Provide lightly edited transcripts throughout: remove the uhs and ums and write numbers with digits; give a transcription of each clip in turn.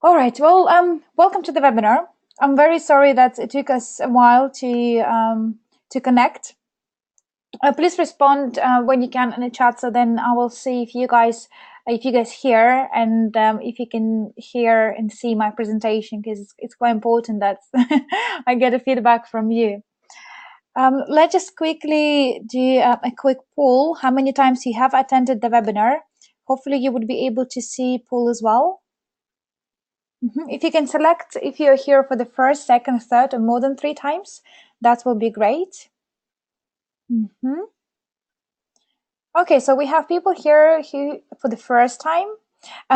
All right. Well, welcome to the webinar. I'm very sorry that it took us a while to connect. Please respond when you can in the chat, so then I will see if you guys hear and if you can hear and see my presentation, because it's quite important that I get a feedback from you. Let's just quickly do a quick poll. How many times you have attended the webinar? Hopefully you would be able to see poll as well. If you can select if you're here for the first, second, third, or more than 3 times, that will be great. Okay, so we have people here who for the first time.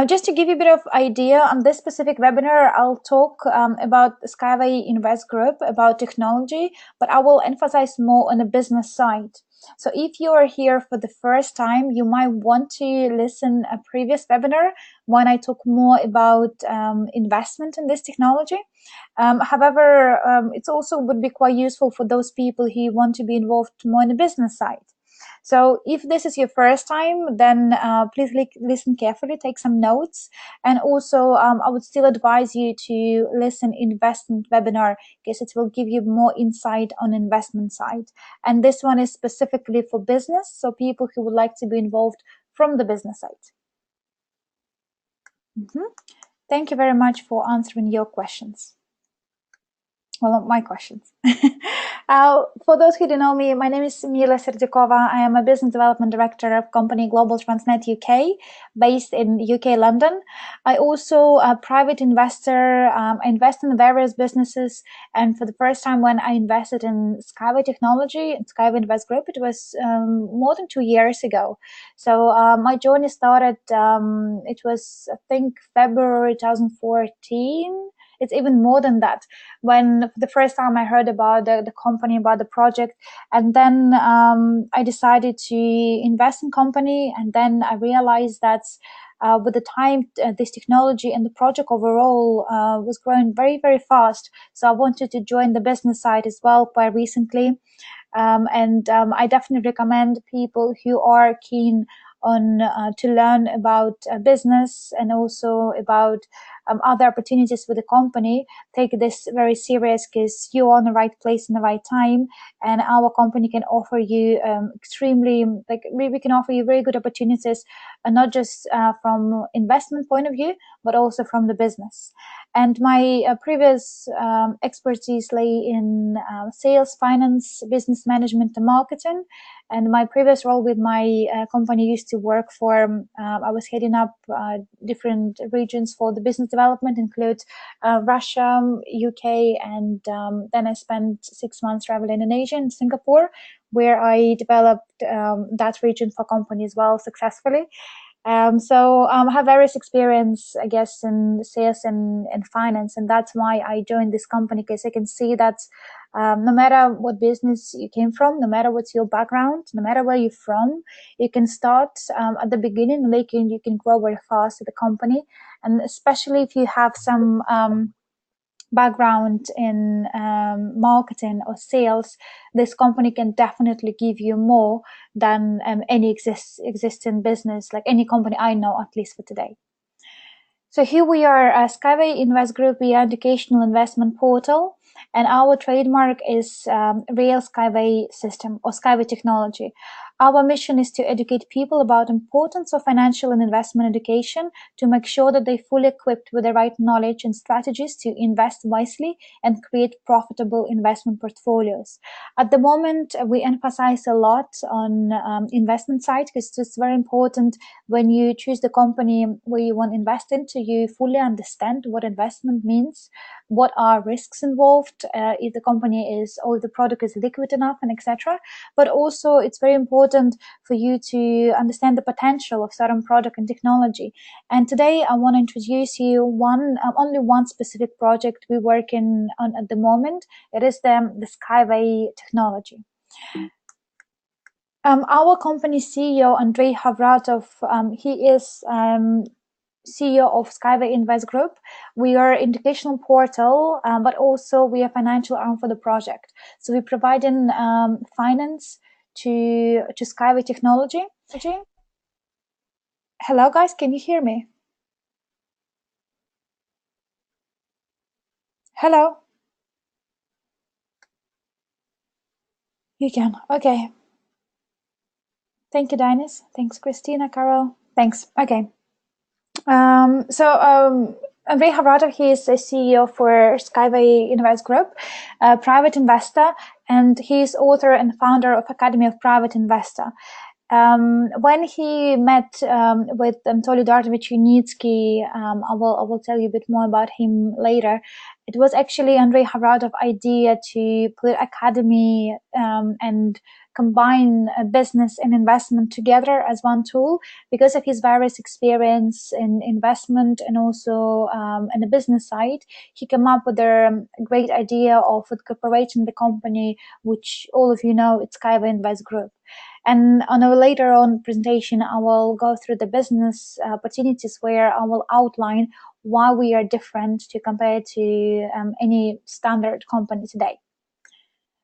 Just to give you a bit of idea on this specific webinar, I'll talk about SkyWay Invest Group, about technology, but I will emphasize more on the business side. So if you are here for the first time, you might want to listen a previous webinar when I talk more about investment in this technology. However, it also would be quite useful for those people who want to be involved more in the business side. So if this is your first time, then please listen carefully, take some notes. And also, I would still advise you to listen investment webinar, because it will give you more insight on investment side. And this one is specifically for business, so people who would like to be involved from the business side. Thank you very much for answering your questions. Well, my questions. For those who don't know me, my name is Mila Serdikova. I am a business development director of company Global Transnet UK, based in UK, London. I also a private investor. I invest in various businesses, and for the first time when I invested in SkyWay Technology and SkyWay Invest Group, it was more than 2 years ago. So my journey started. It was, I think, February 2014. It's even more than that. When the first time I heard about the company, about the project, and then I decided to invest in company, and then I realized that with the time, this technology and the project overall was growing very, very fast. So I wanted to join the business side as well quite recently. I definitely recommend people who are keen on to learn about business and also about other opportunities with the company, take this very serious, because you're on the right place in the right time, and our company can offer you extremely, like we can offer you very good opportunities, not just from investment point of view, but also from the business. And my previous expertise lay in sales, finance, business management, and marketing. And my previous role with my company used to work for, I was heading up different regions for the business development, include Russia, UK, and then I spent 6 months traveling in Asia, in Singapore, where I developed that region for company as well successfully. So I have various experience, I guess, in sales and finance, and that's why I joined this company, because I can see that no matter what business you came from, no matter what's your background, no matter where you're from, you can start at the beginning, and you can grow very fast at the company. And especially if you have some background in marketing or sales, this company can definitely give you more than any existing business, like any company I know, at least for today. So here we are, SkyWay Invest Group. We are educational investment portal, and our trademark is Real Skyway System or Skyway Technology. Our mission is to educate people about importance of financial and investment education, to make sure that they're fully equipped with the right knowledge and strategies to invest wisely and create profitable investment portfolios. At the moment, we emphasize a lot on investment side, because it's very important when you choose the company where you want to invest into, you fully understand what investment means, what are risks involved, if the company is, or the product is liquid enough, and etc. But also it's very important for you to understand the potential of certain product and technology. And today I want to introduce you only one specific project we're working on at the moment. It is the SkyWay technology. Our company CEO, Andrei Havratov, he is CEO of SkyWay Invest Group. We are an educational portal, but also we are financial arm for the project. So we're providing finance to SkyWay Technology. Hello, guys. Can you hear me? Hello. You can. Okay. Thank you, Dinas. Thanks, Christina, Carol. Thanks. Okay. Andrei Havratov, he is a CEO for SkyWay Group, a private investor, and he is author and founder of Academy of Private Investor. When he met with Anatoly Dartovich-Yunitsky, I will tell you a bit more about him later. It was actually Andrei Havratov's idea to put academy and combine business and investment together as one tool because of his various experience in investment and also in the business side. He came up with a great idea of incorporating the company, which all of you know, it's SkyWay Group. And on a later on presentation, I will go through the business opportunities where I will outline why we are different to compare to any standard company today.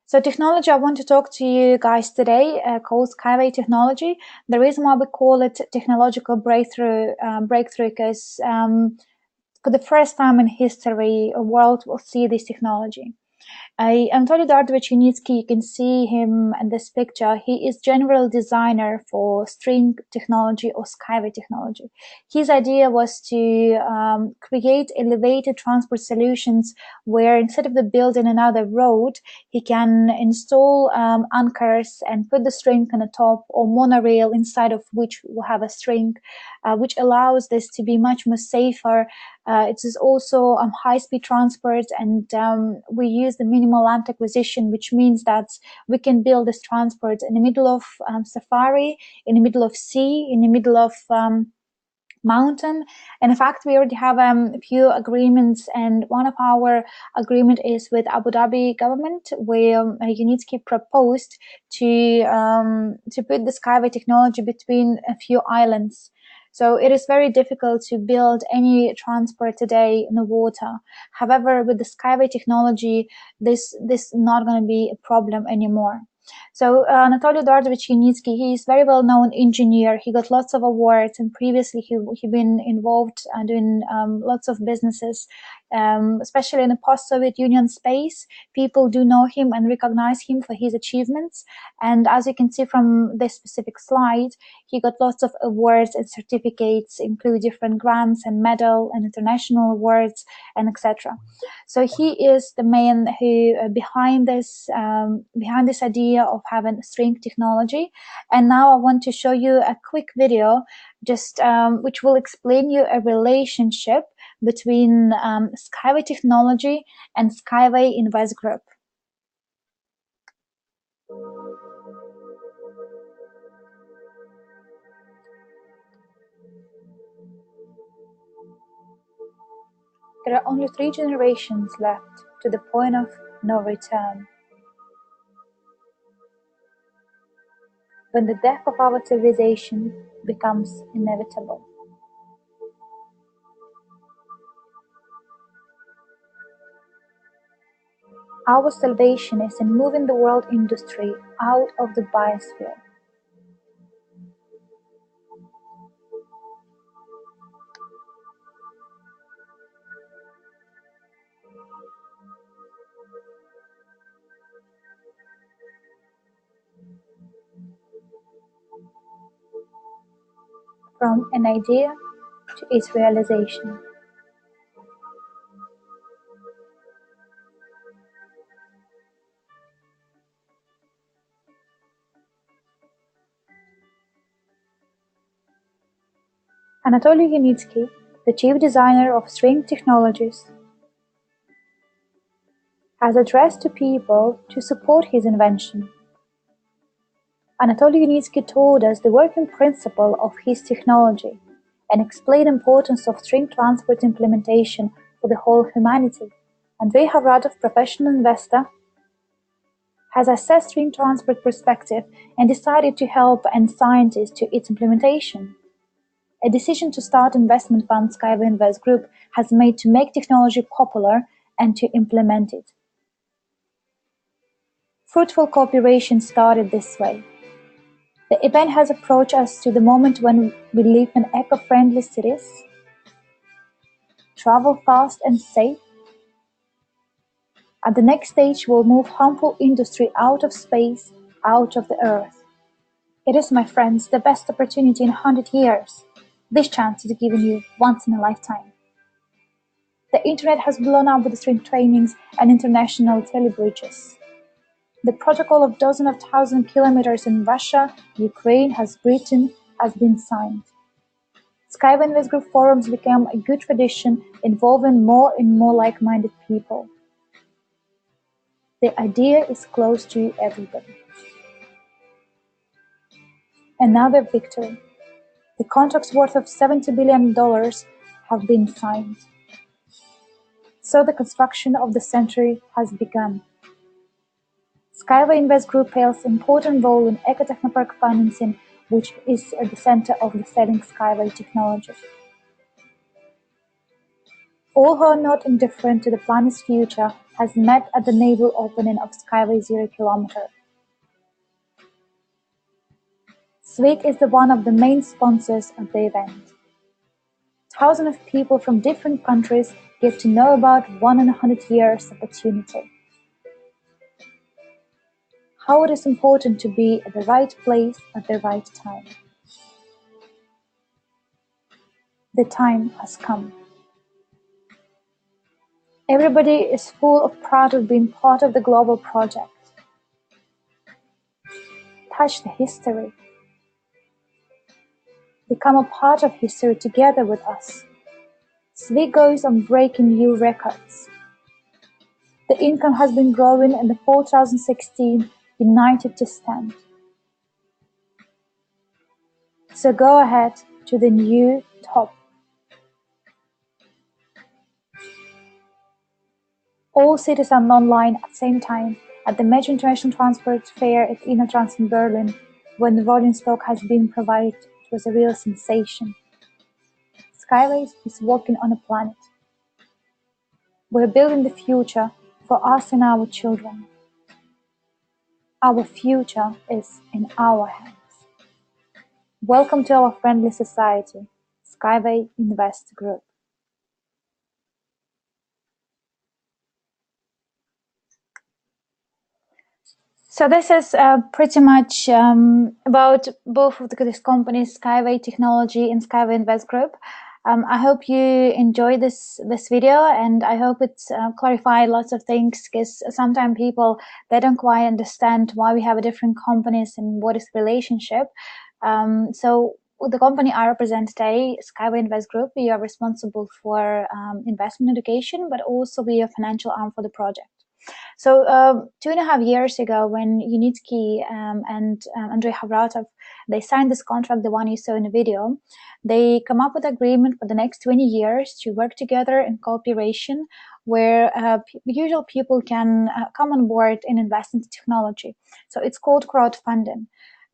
So technology, I want to talk to you guys today called SkyWay technology. The reason why we call it technological breakthrough because for the first time in history, a world will see this technology. Anatoly Dartovich-Yunitsky, you can see him in this picture. He is general designer for string technology or skyway technology. His idea was to create elevated transport solutions where instead of building another road, he can install anchors and put the string on the top or monorail inside of which will have a string, which allows this to be much more safer. It is also high-speed transport, and we use the minimal land acquisition, which means that we can build this transport in the middle of safari, in the middle of sea, in the middle of mountain. And in fact, we already have a few agreements, and one of our agreement is with Abu Dhabi government, where Yunitsky proposed to put the skyway technology between a few islands. So it is very difficult to build any transport today in the water. However, with the skyway technology, this is not going to be a problem anymore. So Anatoly Dartovich-Yunitsky, he is very well-known engineer. He got lots of awards, and previously he been involved doing lots of businesses, especially in the post-Soviet Union space. People do know him and recognize him for his achievements. And as you can see from this specific slide, he got lots of awards and certificates, include different grants and medal and international awards and etc. So he is the man who behind this idea of having string technology. And now I want to show you a quick video, just which will explain you a relationship between SkyWay technology and SkyWay Invest Group. There are only 3 generations left to the point of no return, when the death of our civilization becomes inevitable. Our salvation is in moving the world industry out of the biosphere. From an idea to its realization. Anatoly Yunitsky, the chief designer of string technologies, has addressed to people to support his invention. Anatoly Yunitsky told us the working principle of his technology and explained the importance of string transport implementation for the whole humanity. Andrei Havratov, professional investor, has assessed string transport perspective and decided to help and scientists to its implementation. A decision to start investment fund SkyWay Invest Group has made to make technology popular and to implement it. Fruitful cooperation started this way. The event has approached us to the moment when we live in eco-friendly cities, travel fast and safe, At the next stage, we'll move harmful industry out of space, out of the Earth. It is, my friends, the best opportunity in 100 years. This chance is given you once in a lifetime. The internet has blown up with string trainings and international telebridges. The protocol of dozens of thousand kilometers in Russia, Ukraine, Britain has been signed. SkyWay Group forums became a good tradition, involving more and more like-minded people. The idea is close to everybody. Another victory. The contracts worth of $70 billion have been signed. So the construction of the century has begun. SkyWay Group plays an important role in ecotechnopark financing, which is at the center of the selling Skyway technology. All who are not indifferent to the planet's future has met at the naval opening of Skyway 0 Kilometer. SWIG is one of the main sponsors of the event. Thousands of people from different countries get to know about 1 in 100 years opportunity. How it is important to be at the right place at the right time. The time has come. Everybody is full of pride of being part of the global project. Touch the history. Become a part of history together with us. SWIG goes on breaking new records. The income has been growing and the 2016 united to stand. So go ahead to the new top. All cities are online at the same time at the major international transport fair at Innotrans in Berlin. When the rolling stock has been provided, it was a real sensation. Skyway is walking on a planet. We're building the future for us and our children. Our future is in our hands. Welcome to our friendly society, SkyWay Invest Group. So this is pretty much about both of these companies, SkyWay Technology and SkyWay Invest Group. I hope you enjoyed this video, and I hope it's clarified lots of things, because sometimes people, they don't quite understand why we have different companies and what is the relationship. So the company I represent today, SkyWay Invest Group, we are responsible for investment education, but also we are financial arm for the project. So 2.5 years ago, when Unitsky and Andrei Havratov, they signed this contract, the one you saw in the video, they come up with an agreement for the next 20 years to work together in cooperation, where usual people can come on board and invest into technology. So it's called crowdfunding.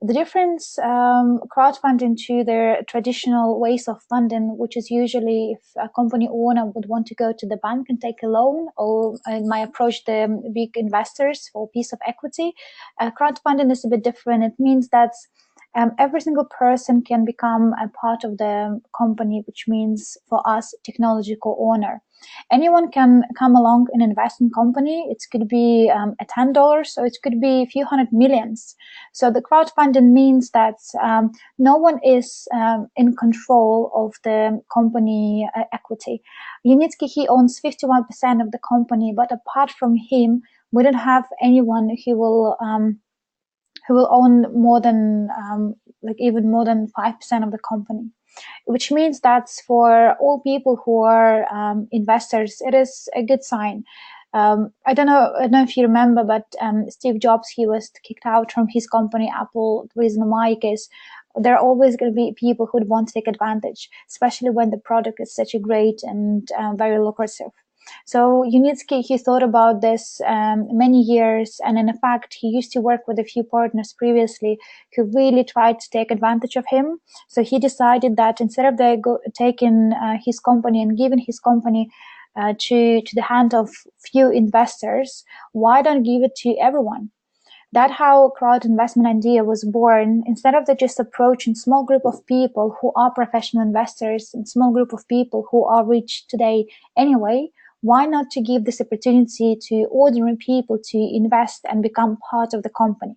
The difference, crowdfunding to their traditional ways of funding, which is usually if a company owner would want to go to the bank and take a loan, or might approach the big investors for a piece of equity, crowdfunding is a bit different. It means that every single person can become a part of the company, which means for us, technology co-owner. Anyone can come along and invest in company. It could be a $10, so it could be a few hundred millions. So the crowdfunding means that no one is in control of the company equity. Unitsky, he owns 51% of the company, but apart from him, we don't have anyone who will own more than even more than 5% of the company. Which means that for all people who are investors, it is a good sign. I don't know if you remember, but Steve Jobs, he was kicked out from his company, Apple. The reason why is there are always going to be people who would want to take advantage, especially when the product is such a great and very lucrative. So Unitsky, he thought about this many years, and in fact, he used to work with a few partners previously who really tried to take advantage of him. So he decided that instead of taking his company and giving his company to the hand of few investors, why don't give it to everyone? That's how crowd investment idea was born. Instead of just approaching small group of people who are professional investors and small group of people who are rich today anyway, why not to give this opportunity to ordinary people to invest and become part of the company?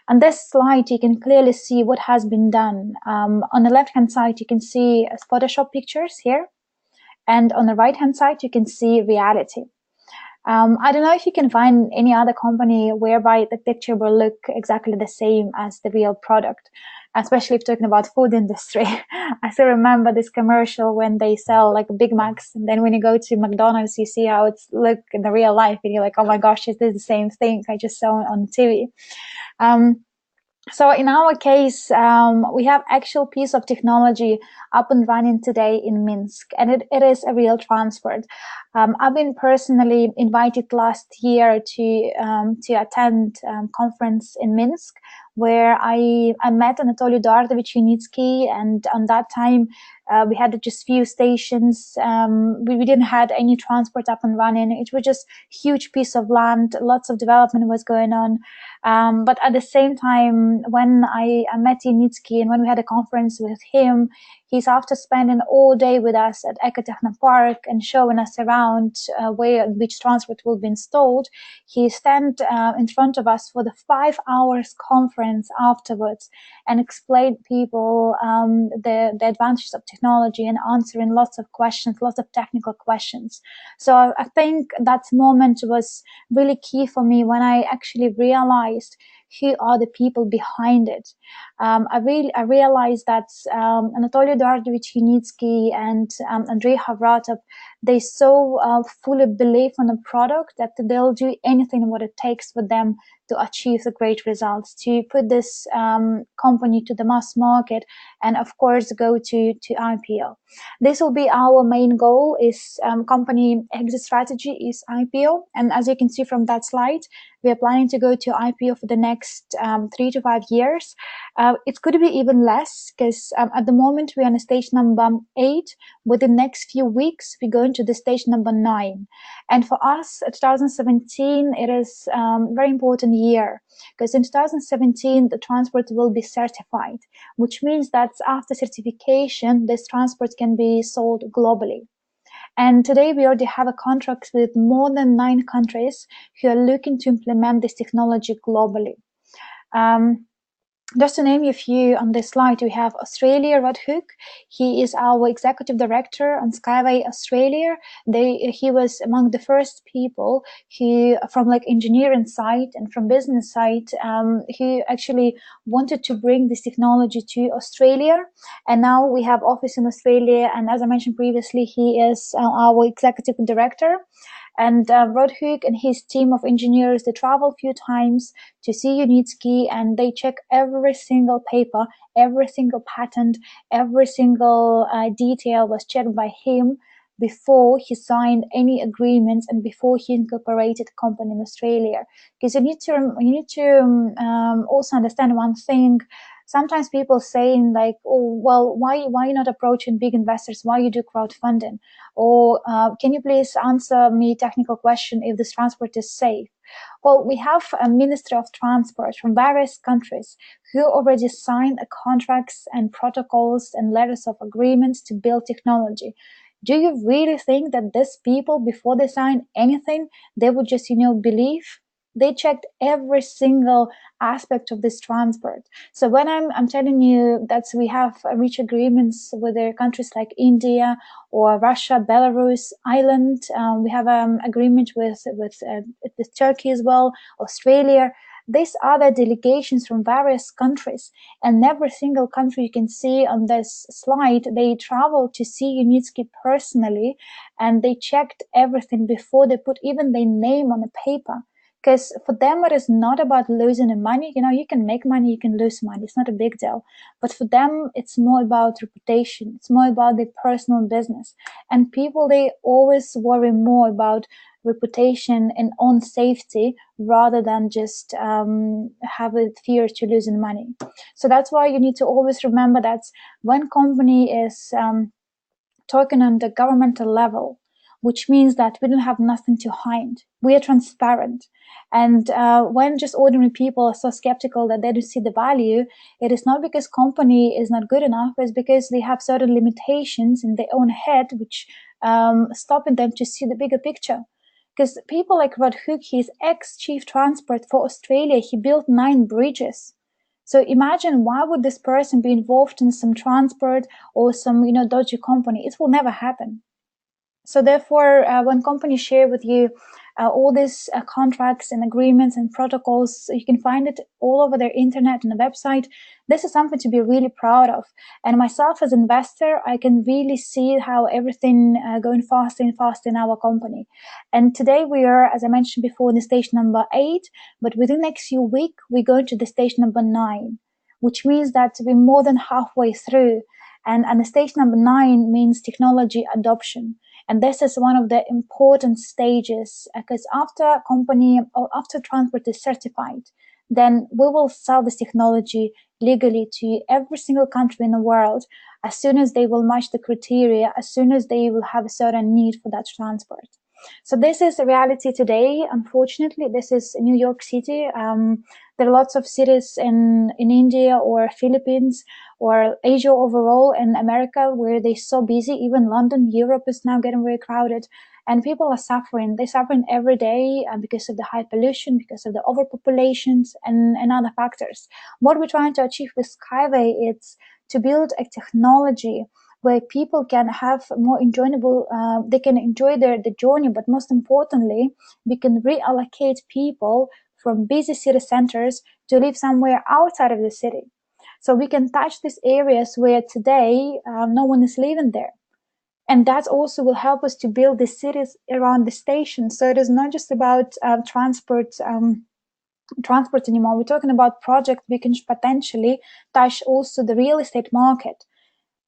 On this slide, you can clearly see what has been done. On the left-hand side, you can see Photoshop pictures here. And on the right-hand side, you can see reality. I don't know if you can find any other company whereby the picture will look exactly the same as the real product, especially if talking about food industry. I still remember this commercial when they sell like Big Macs, and then when you go to McDonald's, you see how it's look in the real life, and you're like, oh my gosh, is this the same thing I just saw on TV? So in our case, we have actual piece of technology up and running today in Minsk, and it is a real transport. I've been personally invited last year to attend conference in Minsk, where I met Anatoly Eduardovich Unitsky, and on that time we had just few stations. We didn't have any transport up and running. It was just huge piece of land. Lots of development was going on. But at the same time, when I met Unitsky and when we had a conference with him, he's after spending all day with us at Ecotechno Park and showing us around which transport will be installed. He stand in front of us for the 5 hours conference afterwards and explained people the advantages of technology and answering lots of questions, lots of technical questions. So I think that moment was really key for me when I actually realized who are the people behind it. I realized that Anatoly Eduardovich Unitsky and Andrei Havratov, they so fully believe in the product that they'll do anything what it takes for them to achieve the great results, to put this company to the mass market, and of course go to IPO. This will be our main goal. Is company exit strategy is IPO, and as you can see from that slide, we are planning to go to IPO for the next 3 to 5 years. It could be even less because at the moment we're on stage number 8. Within the next few weeks, we're going to the stage number 9. And for us, 2017, it is a very important year because in 2017, the transport will be certified, which means that after certification, this transport can be sold globally. And today we already have a contract with more than 9 countries who are looking to implement this technology globally. Just to name a few on this slide, we have Australia, Rod Hook. He is our executive director on SkyWay Australia. He was among the first people who, from like engineering side and from business side, who actually wanted to bring this technology to Australia. And now we have office in Australia. And as I mentioned previously, he is our executive director. And Rod Hook and his team of engineers, they travel a few times to see Unitsky, and they check every single paper, every single patent, every single detail was checked by him before he signed any agreements and before he incorporated the company in Australia. Because you need to also understand one thing. Sometimes people saying like, oh, well, why not approaching big investors? Why you do crowdfunding? Or can you please answer me technical question if this transport is safe? Well, we have a Ministry of Transport from various countries who already signed contracts and protocols and letters of agreements to build technology. Do you really think that these people, before they sign anything, they would just, believe? They checked every single aspect of this transport. So when I'm telling you that we have reached agreements with the countries like India or Russia, Belarus, Ireland, we have agreement with Turkey as well, Australia. These are the delegations from various countries, and every single country you can see on this slide, they traveled to see Unitsky personally, and they checked everything before they put even their name on the paper. Because for them, it is not about losing the money. You can make money, you can lose money. It's not a big deal. But for them, it's more about reputation. It's more about their personal business. And people, they always worry more about reputation and own safety rather than just have a fear to losing money. So that's why you need to always remember that when company is talking on the governmental level, which means that we don't have nothing to hide. We are transparent. And when just ordinary people are so skeptical that they don't see the value, it is not because company is not good enough, it's because they have certain limitations in their own head, which stopping them to see the bigger picture. Because people like Rod Hook, he's ex-chief transport for Australia. He built 9 bridges. So imagine, why would this person be involved in some transport or some, dodgy company? It will never happen. So therefore, when companies share with you all these contracts and agreements and protocols, you can find it all over their internet and the website. This is something to be really proud of. And myself as an investor, I can really see how everything going faster and faster in our company. And today we are, as I mentioned before, in the stage number 8, but within the next few weeks, we go to the stage number 9, which means that we're more than halfway through. And the stage number 9 means technology adoption. And this is one of the important stages, because after company or after transport is certified, then we will sell this technology legally to every single country in the world as soon as they will match the criteria, as soon as they will have a certain need for that transport. So this is a reality today. Unfortunately, this is New York City. There are lots of cities in India or Philippines or Asia overall and America where they're so busy. Even London, Europe is now getting very crowded, and people are suffering. They're suffering every day because of the high pollution, because of the overpopulations and other factors. What we're trying to achieve with SkyWay is to build a technology where people can have more enjoyable, they can enjoy the journey, but most importantly, we can reallocate people from busy city centers to live somewhere outside of the city. So we can touch these areas where today no one is living there. And that also will help us to build the cities around the station. So it is not just about transport anymore. We're talking about projects we can potentially touch also the real estate market.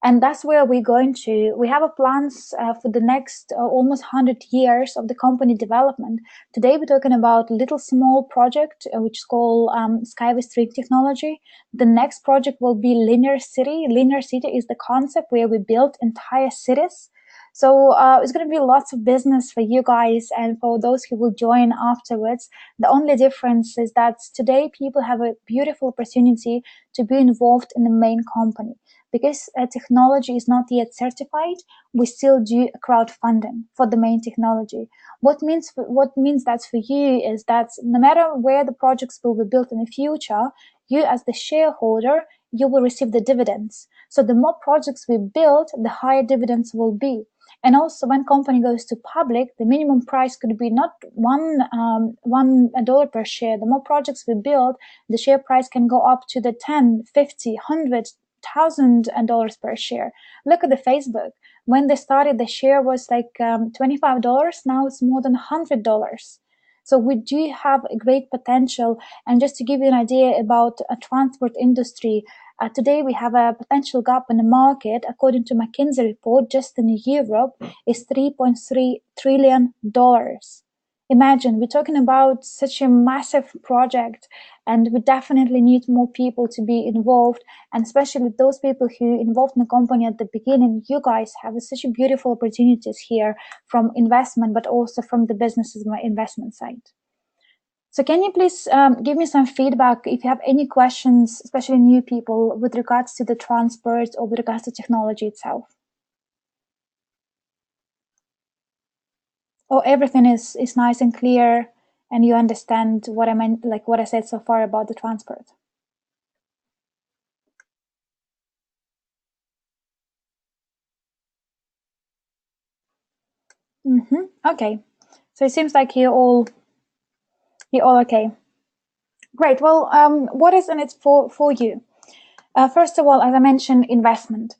And that's where we're going to. We have a plans for the next almost 100 years of the company development. Today, we're talking about little small project, which is called SkyWay String Technology. The next project will be Linear City. Linear City is the concept where we build entire cities. So it's going to be lots of business for you guys and for those who will join afterwards. The only difference is that today people have a beautiful opportunity to be involved in the main company. Because technology is not yet certified, we still do crowdfunding for the main technology. What means that for you is that no matter where the projects will be built in the future, you as the shareholder, you will receive the dividends. So the more projects we build, the higher dividends will be. And also, when company goes to public, the minimum price could be not $1 per share. The more projects we build, the share price can go up to the 10, 50, 100, $1,000 per share. Look at the Facebook. When they started, the share was like $25. Now it's more than $100. So we do have a great potential. And just to give you an idea about a transport industry, today we have a potential gap in the market, according to McKinsey report, just in Europe, is $3.3 trillion. Imagine, we're talking about such a massive project, and we definitely need more people to be involved, and especially those people who involved in the company at the beginning. You guys have such a beautiful opportunities here from investment, but also from the business's investment side. So can you please give me some feedback if you have any questions, especially new people, with regards to the transport or with regards to technology itself? Or everything is nice and clear and you understand what I meant, like what I said so far about the transport? Okay. So it seems like you're all okay. Great. Well, what is in it for you? First of all, as I mentioned, investment.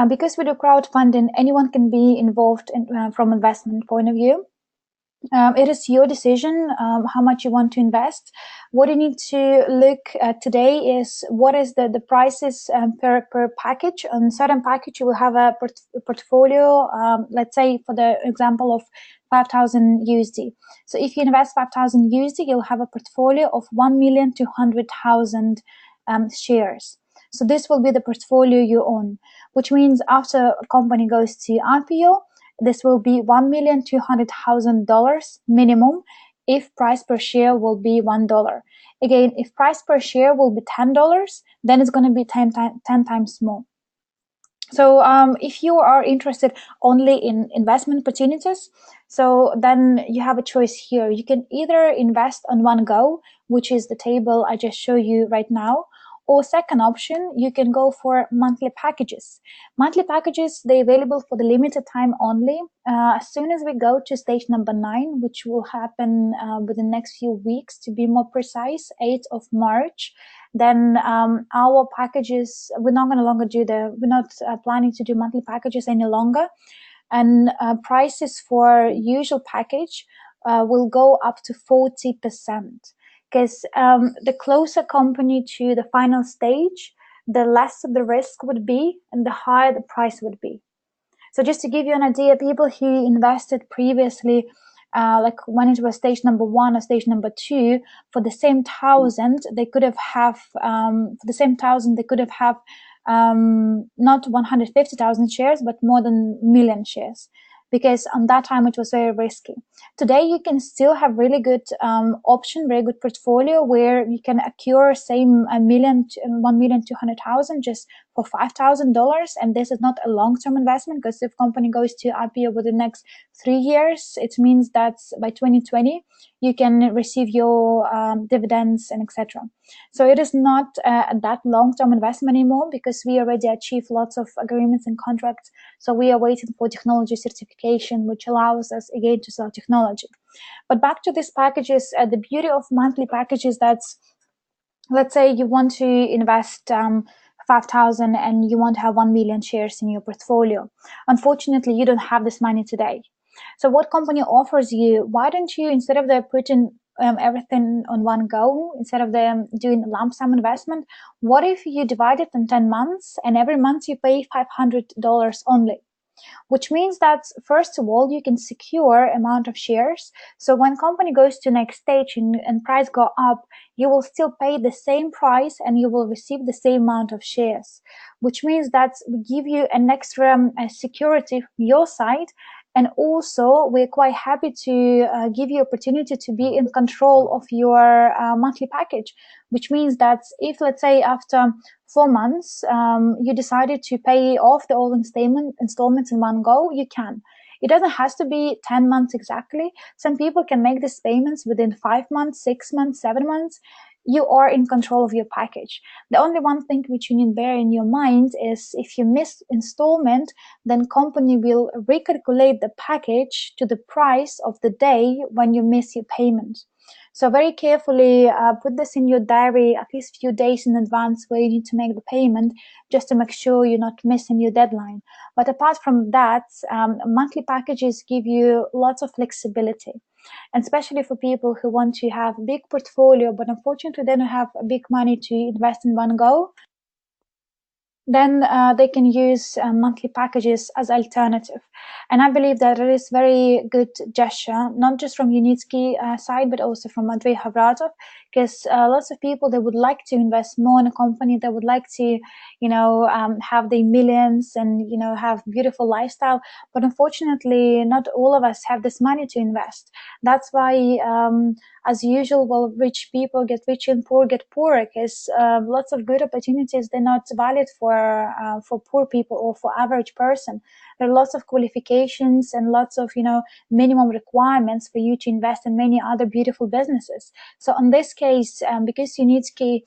Because we do crowdfunding, anyone can be involved in, from investment point of view. It is your decision how much you want to invest. What you need to look at today is what is the prices per package. On certain package, you will have a portfolio, let's say for the example of 5,000 USD. So if you invest 5,000 USD, you'll have a portfolio of 1,200,000 shares. So this will be the portfolio you own, which means after a company goes to IPO, this will be $1,200,000 minimum if price per share will be $1. Again, if price per share will be $10, then it's going to be 10 times more. So if you are interested only in investment opportunities, so then you have a choice here. You can either invest on one go, which is the table I just show you right now, or second option, you can go for monthly packages. Monthly packages, they're available for the limited time only. As soon as we go to stage number 9, which will happen within the next few weeks, to be more precise, 8th of March, then our packages, we're not planning to do monthly packages any longer. And prices for usual package will go up to 40%. Because the closer company to the final stage, the less the risk would be and the higher the price would be. So just to give you an idea, people who invested previously, like when it was stage number 1 or stage number 2, for the same thousand, they could have not 150,000 shares, but more than a million shares. Because on that time it was very risky. Today you can still have really good option, very good portfolio where you can acquire same 1,200,000 just for $5,000, and this is not a long-term investment, because if company goes to IPO over the next 3 years, it means that by 2020 you can receive your dividends and etc. So it is not that long-term investment anymore, because we already achieved lots of agreements and contracts. So we are waiting for technology certification, which allows us again to sell technology. But back to these packages, the beauty of monthly packages, that's, let's say you want to invest 5,000 and you want to have 1 million shares in your portfolio. Unfortunately, you don't have this money today. So what company offers you, why don't you, instead of putting everything on one go, instead of them doing lump sum investment, what if you divide it in 10 months and every month you pay $500 only? Which means that, first of all, you can secure amount of shares. So when company goes to next stage and price go up, you will still pay the same price and you will receive the same amount of shares, which means that we give you an extra security from your side. And also, we're quite happy to give you opportunity to be in control of your monthly package, which means that if, let's say, after 4 months, you decided to pay off the all installments in one go, you can. It doesn't have to be 10 months exactly. Some people can make these payments within 5 months, 6 months, 7 months. You are in control of your package. The only one thing which you need to bear in your mind is if you miss installment, then company will recalculate the package to the price of the day when you miss your payment. So very carefully put this in your diary at least a few days in advance where you need to make the payment, just to make sure you're not missing your deadline. But apart from that, monthly packages give you lots of flexibility. And especially for people who want to have a big portfolio, but unfortunately they don't have big money to invest in one go, then they can use monthly packages as alternative. And I believe that it is very good gesture, not just from Unitsky side, but also from Andrei Havratov, because lots of people, they would like to invest more in a company. They would like to, have the millions and, have beautiful lifestyle. But unfortunately, not all of us have this money to invest. That's why, as usual, well, rich people get rich and poor get poorer, because lots of good opportunities, they're not valid for poor people or for average person. There are lots of qualifications and lots of, minimum requirements for you to invest in many other beautiful businesses. So in this case, because Unitsky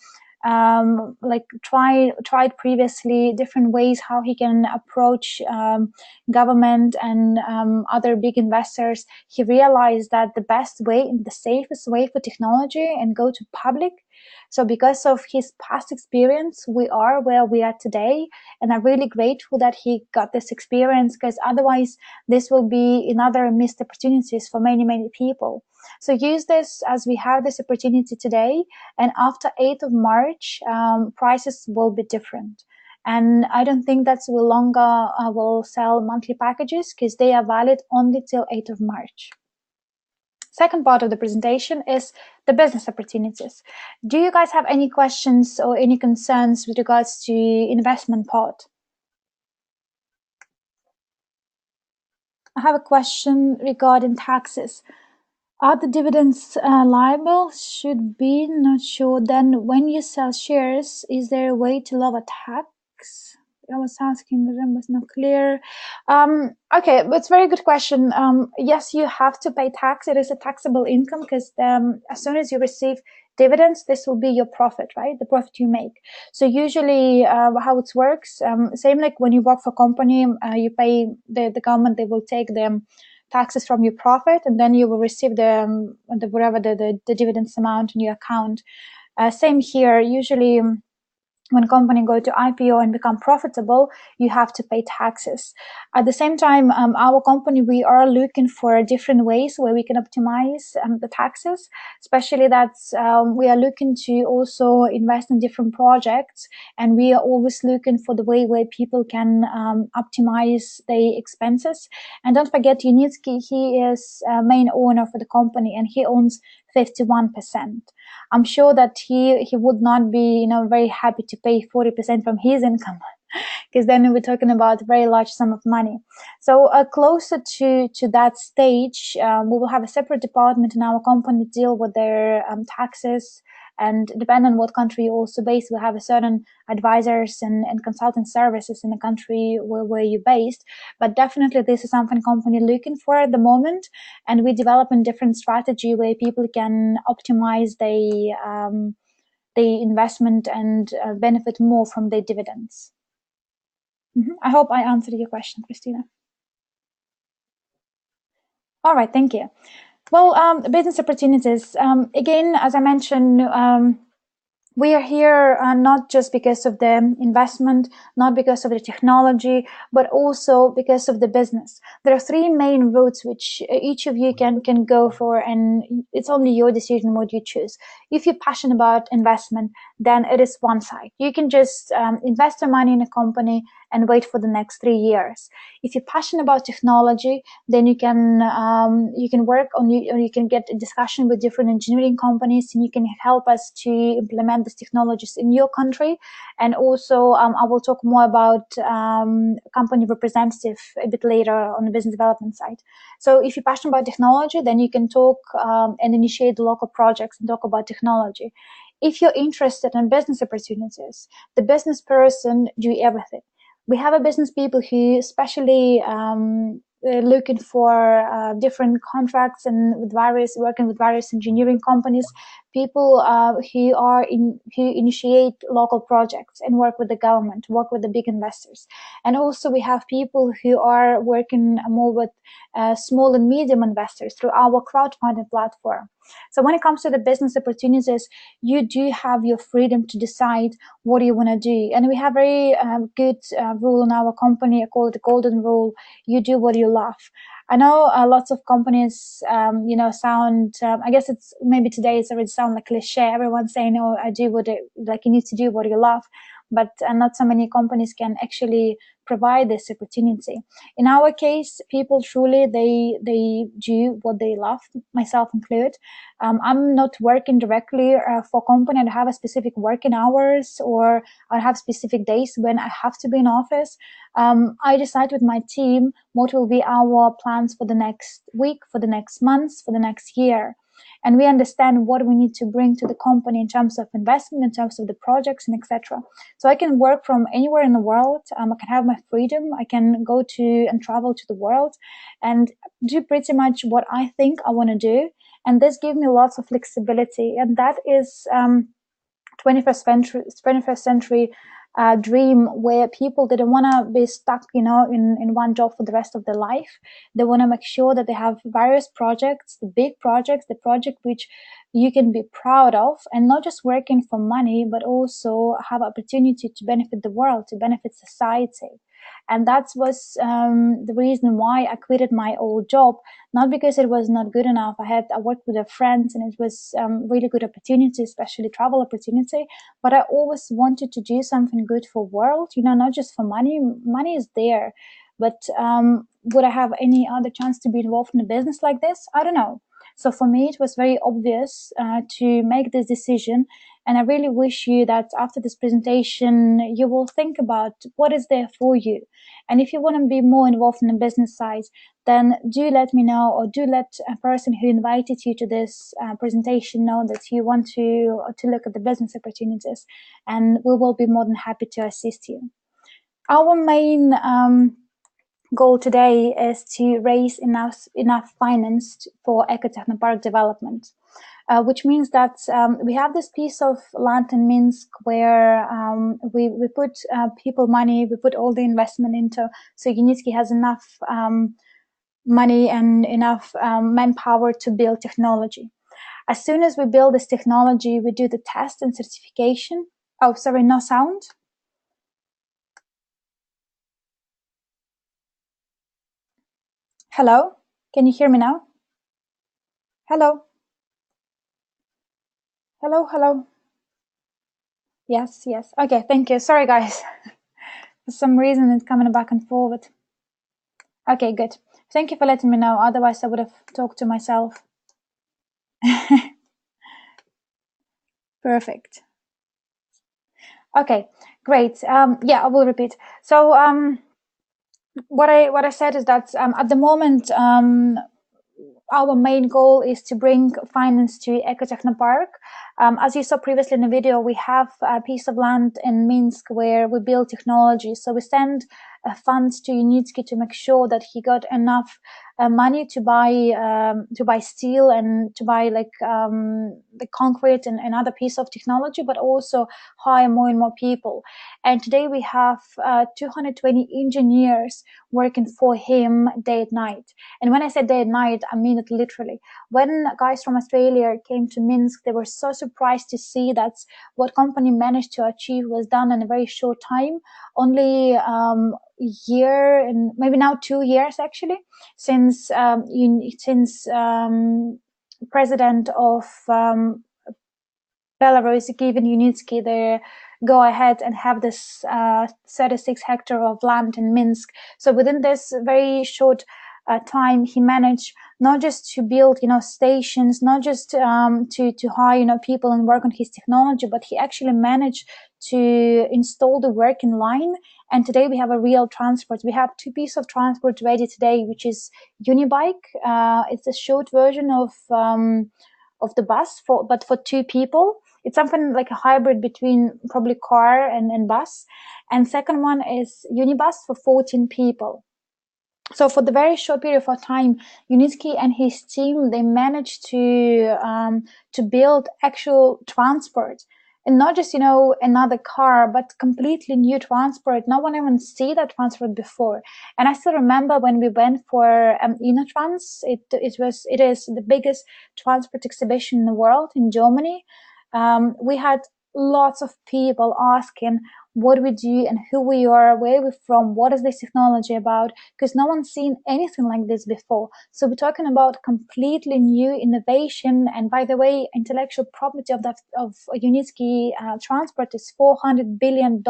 tried previously different ways how he can approach government and other big investors, he realized that the best way and the safest way for technology and go to public. So because of his past experience, we are where we are today. And I'm really grateful that he got this experience, because otherwise this will be another missed opportunities for many, many people. So use this as we have this opportunity today. And after 8th of March, prices will be different. And I don't think that we longer will sell monthly packages, because they are valid only till 8th of March. Second part of the presentation is the business opportunities. Do you guys have any questions or any concerns with regards to investment part? I have a question regarding taxes. Are the dividends liable? Should be, not sure. Then when you sell shares, is there a way to lower tax? I was asking, the room was not clear. Okay, but it's a very good question. Yes, you have to pay tax. It is a taxable income because as soon as you receive dividends, this will be your profit, right? The profit you make. So usually how it works, same like when you work for a company, you pay the government, they will take them taxes from your profit, and then you will receive the whatever the dividends amount in your account. Same here. Usually, when company go to IPO and become profitable, you have to pay taxes. At the same time, our company, we are looking for different ways where we can optimize the taxes, especially that we are looking to also invest in different projects, and we are always looking for the way where people can optimize their expenses. And don't forget, Unitsky, he is main owner for the company, and he owns 51%. I'm sure that he would not be, very happy to pay 40% from his income, because then we're talking about a very large sum of money. So closer to that stage, we will have a separate department in our company to deal with their taxes. And depending on what country you're also based, we'll have a certain advisors and consultant services in the country where you're based. But definitely this is something company looking for at the moment. And we develop a different strategy where people can optimize the investment and benefit more from their dividends. I hope I answered your question, Christina. All right, thank you. Well, business opportunities. Again, as I mentioned, we are here not just because of the investment, not because of the technology, but also because of the business. There are three main routes which each of you can go for, and it's only your decision what you choose. If you're passionate about investment, then it is one side. You can just invest your money in a company and wait for the next 3 years. If you're passionate about technology, then you can work on or you can get a discussion with different engineering companies, and you can help us to implement these technologies in your country. And also, I will talk more about company representative a bit later on the business development side. So if you're passionate about technology, then you can talk and initiate local projects and talk about technology. If you're interested in business opportunities, the business person do everything. We have a business people who especially looking for different contracts and working with various engineering companies, people who initiate local projects and work with the government, work with the big investors. And also we have people who are working more with small and medium investors through our crowdfunding platform. So when it comes to the business opportunities, you do have your freedom to decide what you want to do. And we have very good rule in our company. I call it the golden rule. You do what you love. I know lots of companies, sound, I guess it's maybe today it's already sound like cliche. Everyone's saying, oh, I do you need to do what you love. But not so many companies can actually provide this opportunity. In our case, people truly, they do what they love, myself included. I'm not working directly for company. I have a specific working hours, or I have specific days when I have to be in office. I decide with my team what will be our plans for the next week, for the next months, for the next year. And we understand what we need to bring to the company in terms of investment, in terms of the projects, and etc. So I can work from anywhere in the world. I can have my freedom. I can go to and travel to the world and do pretty much what I think I want to do. And this gives me lots of flexibility. And that is 21st century dream, where people didn't want to be stuck, in one job for the rest of their life. They want to make sure that they have various projects, the big projects, the project which you can be proud of, and not just working for money, but also have opportunity to benefit the world, to benefit society. And that was the reason why I quitted my old job, not because it was not good enough. I worked with a friend, and it was really good opportunity, especially travel opportunity. But I always wanted to do something good for world, not just for money. Money is there, but would I have any other chance to be involved in a business like this? I don't know. So for me, it was very obvious to make this decision And I really wish you that after this presentation, you will think about what is there for you. And if you want to be more involved in the business side, then do let me know, or do let a person who invited you to this presentation know that you want to look at the business opportunities, and we will be more than happy to assist you. Our main goal today is to raise enough finance for Ecotechnopark development, which means that we have this piece of land in Minsk where we put people money, we put all the investment into, so Unitsky has enough money and enough manpower to build technology. As soon as we build this technology, we do the test and certification. Oh, sorry, no sound. Hello, can you hear me now? Hello. Hello, hello. Yes, yes. Okay, thank you. Sorry, guys. For some reason, it's coming back and forward. Okay, good. Thank you for letting me know. Otherwise, I would have talked to myself. Perfect. Okay, great. Yeah, I will repeat. So what I said is that at the moment, our main goal is to bring finance to Ecotechnopark. As you saw previously in the video, we have a piece of land in Minsk where we build technology. So we send funds to Unitsky to make sure that he got enough money to buy steel and to buy the concrete and other piece of technology, but also hire more and more people. And today we have 220 engineers working for him day and night. And when I say day and night, I mean it literally. When guys from Australia came to Minsk, they were so surprised to see that what company managed to achieve was done in a very short time. Only year and maybe now 2 years actually since president of Belarus given Unitsky the go ahead and have this 36 hectare of land in Minsk. So within this very short time, he managed not just to build, stations, not just to hire, people and work on his technology, but he actually managed to install the working line. And today we have a real transport. We have 2 pieces of transport ready today, which is Unibike. It's a short version of the bus but for 2 people. It's something like a hybrid between probably car and bus. And second one is Unibus for 14 people. So for the very short period of time, Unitsky and his team, they managed to build actual transport. And not just, another car, but completely new transport. No one even see that transport before. And I still remember when we went for InnoTrans, it is the biggest transport exhibition in the world in Germany. We had lots of people asking what we do and who we are, where we're from, what is this technology about, because no one's seen anything like this before. So we're talking about completely new innovation. And by the way, intellectual property of Unitsky transport is $400 billion.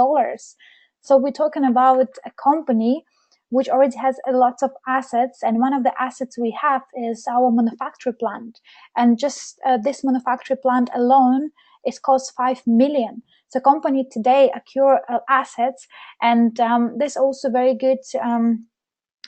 So we're talking about a company which already has a lot of assets. And one of the assets we have is our manufacturing plant. And just this manufacturing plant alone is cost 5 million. So company today acquire assets, and this also very good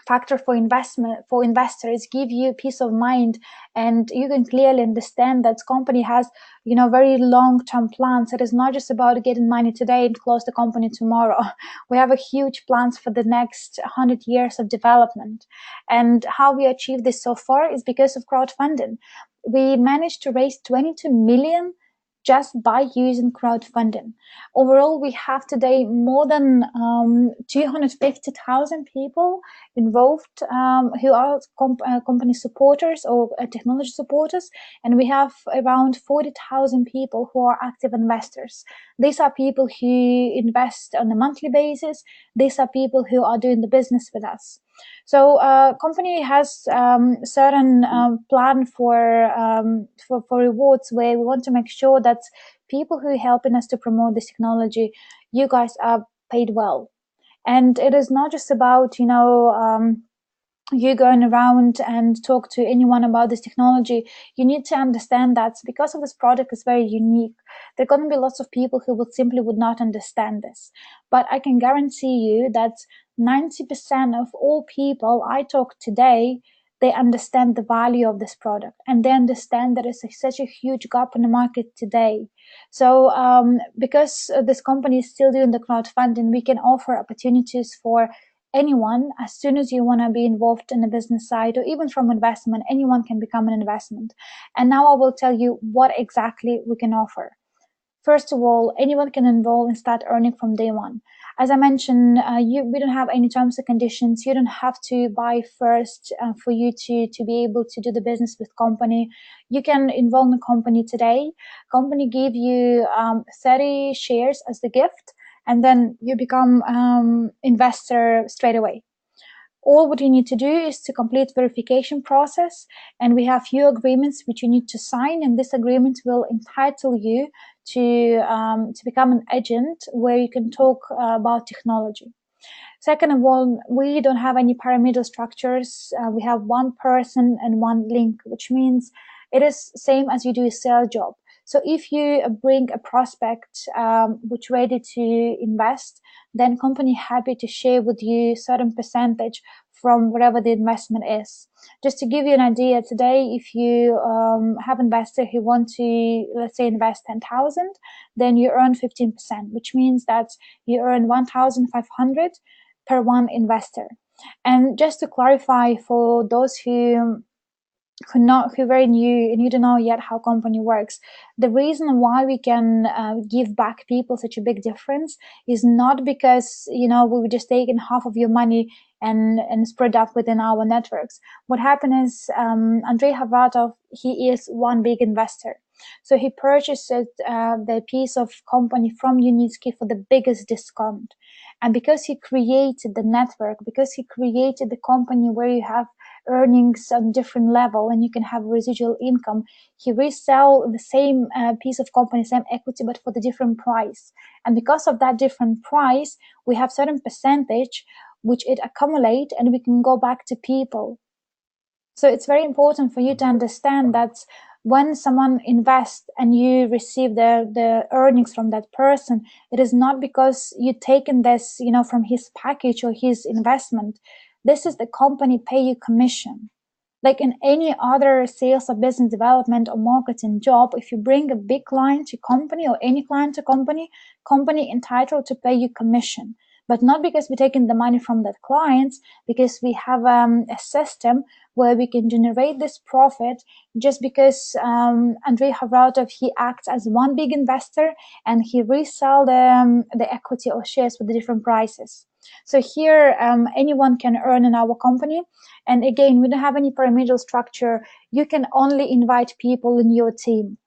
factor for investors, give you peace of mind, and you can clearly understand that company has very long-term plans. It is not just about getting money today and close the company tomorrow. We have a huge plans for the next 100 years of development. And how we achieved this so far is because of crowdfunding. We managed to raise 22 million just by using crowdfunding. Overall, we have today more than 250,000 people involved who are company supporters or technology supporters, and we have around 40,000 people who are active investors. These are people who invest on a monthly basis. These are people who are doing the business with us. So company has certain plan for rewards, where we want to make sure that people who are helping us to promote this technology, you guys are paid well. And it is not just about you going around and talk to anyone about this technology, you need to understand that because of this product is very unique, there are going to be lots of people who would not understand this. But I can guarantee you that 90% of all people I talk today, they understand the value of this product, and they understand that it's such a huge gap in the market today. So because this company is still doing the crowdfunding, we can offer opportunities for anyone. As soon as you want to be involved in the business side, or even from investment, anyone can become an investment. And now I will tell you what exactly we can offer. First of all, anyone can enroll and start earning from day one. As I mentioned, we don't have any terms and conditions. You don't have to buy first for you to be able to do the business with company. You can enroll in the company today. Company give you 30 shares as the gift, and then you become investor straight away. All what you need to do is to complete verification process, and we have few agreements which you need to sign, and this agreement will entitle you to become an agent where you can talk about technology. Second of all, we don't have any pyramidal structures. We have one person and one link, which means it is same as you do a sales job. So if you bring a prospect which ready to invest, then company happy to share with you certain percentage from whatever the investment is. Just to give you an idea, today, if you have investor who want to, let's say, invest 10,000, then you earn 15%, which means that you earn 1,500 per one investor. And just to clarify for those who very new and you don't know yet how company works, the reason why we can give back people such a big difference is not because we were just taking half of your money and spread up within our networks. What happened is Andrei Havratov, he is one big investor. So he purchased the piece of company from Unitsky for the biggest discount. And because he created the network, because he created the company where you have earnings on different level and you can have residual income, he resell the same piece of company, same equity, but for the different price. And because of that different price, we have certain percentage which it accumulate, and we can go back to people. So it's very important for you to understand that when someone invests and you receive the earnings from that person, it is not because you've taken this, from his package or his investment. This is the company pay you commission. Like in any other sales or business development or marketing job, if you bring a big client to company or any client to company entitled to pay you commission. But not because we're taking the money from that client, because we have a system where we can generate this profit just because Andrei Havratov, he acts as one big investor and he resell the equity or shares with the different prices. So here, anyone can earn in our company. And again, we don't have any pyramidal structure. You can only invite people in your team.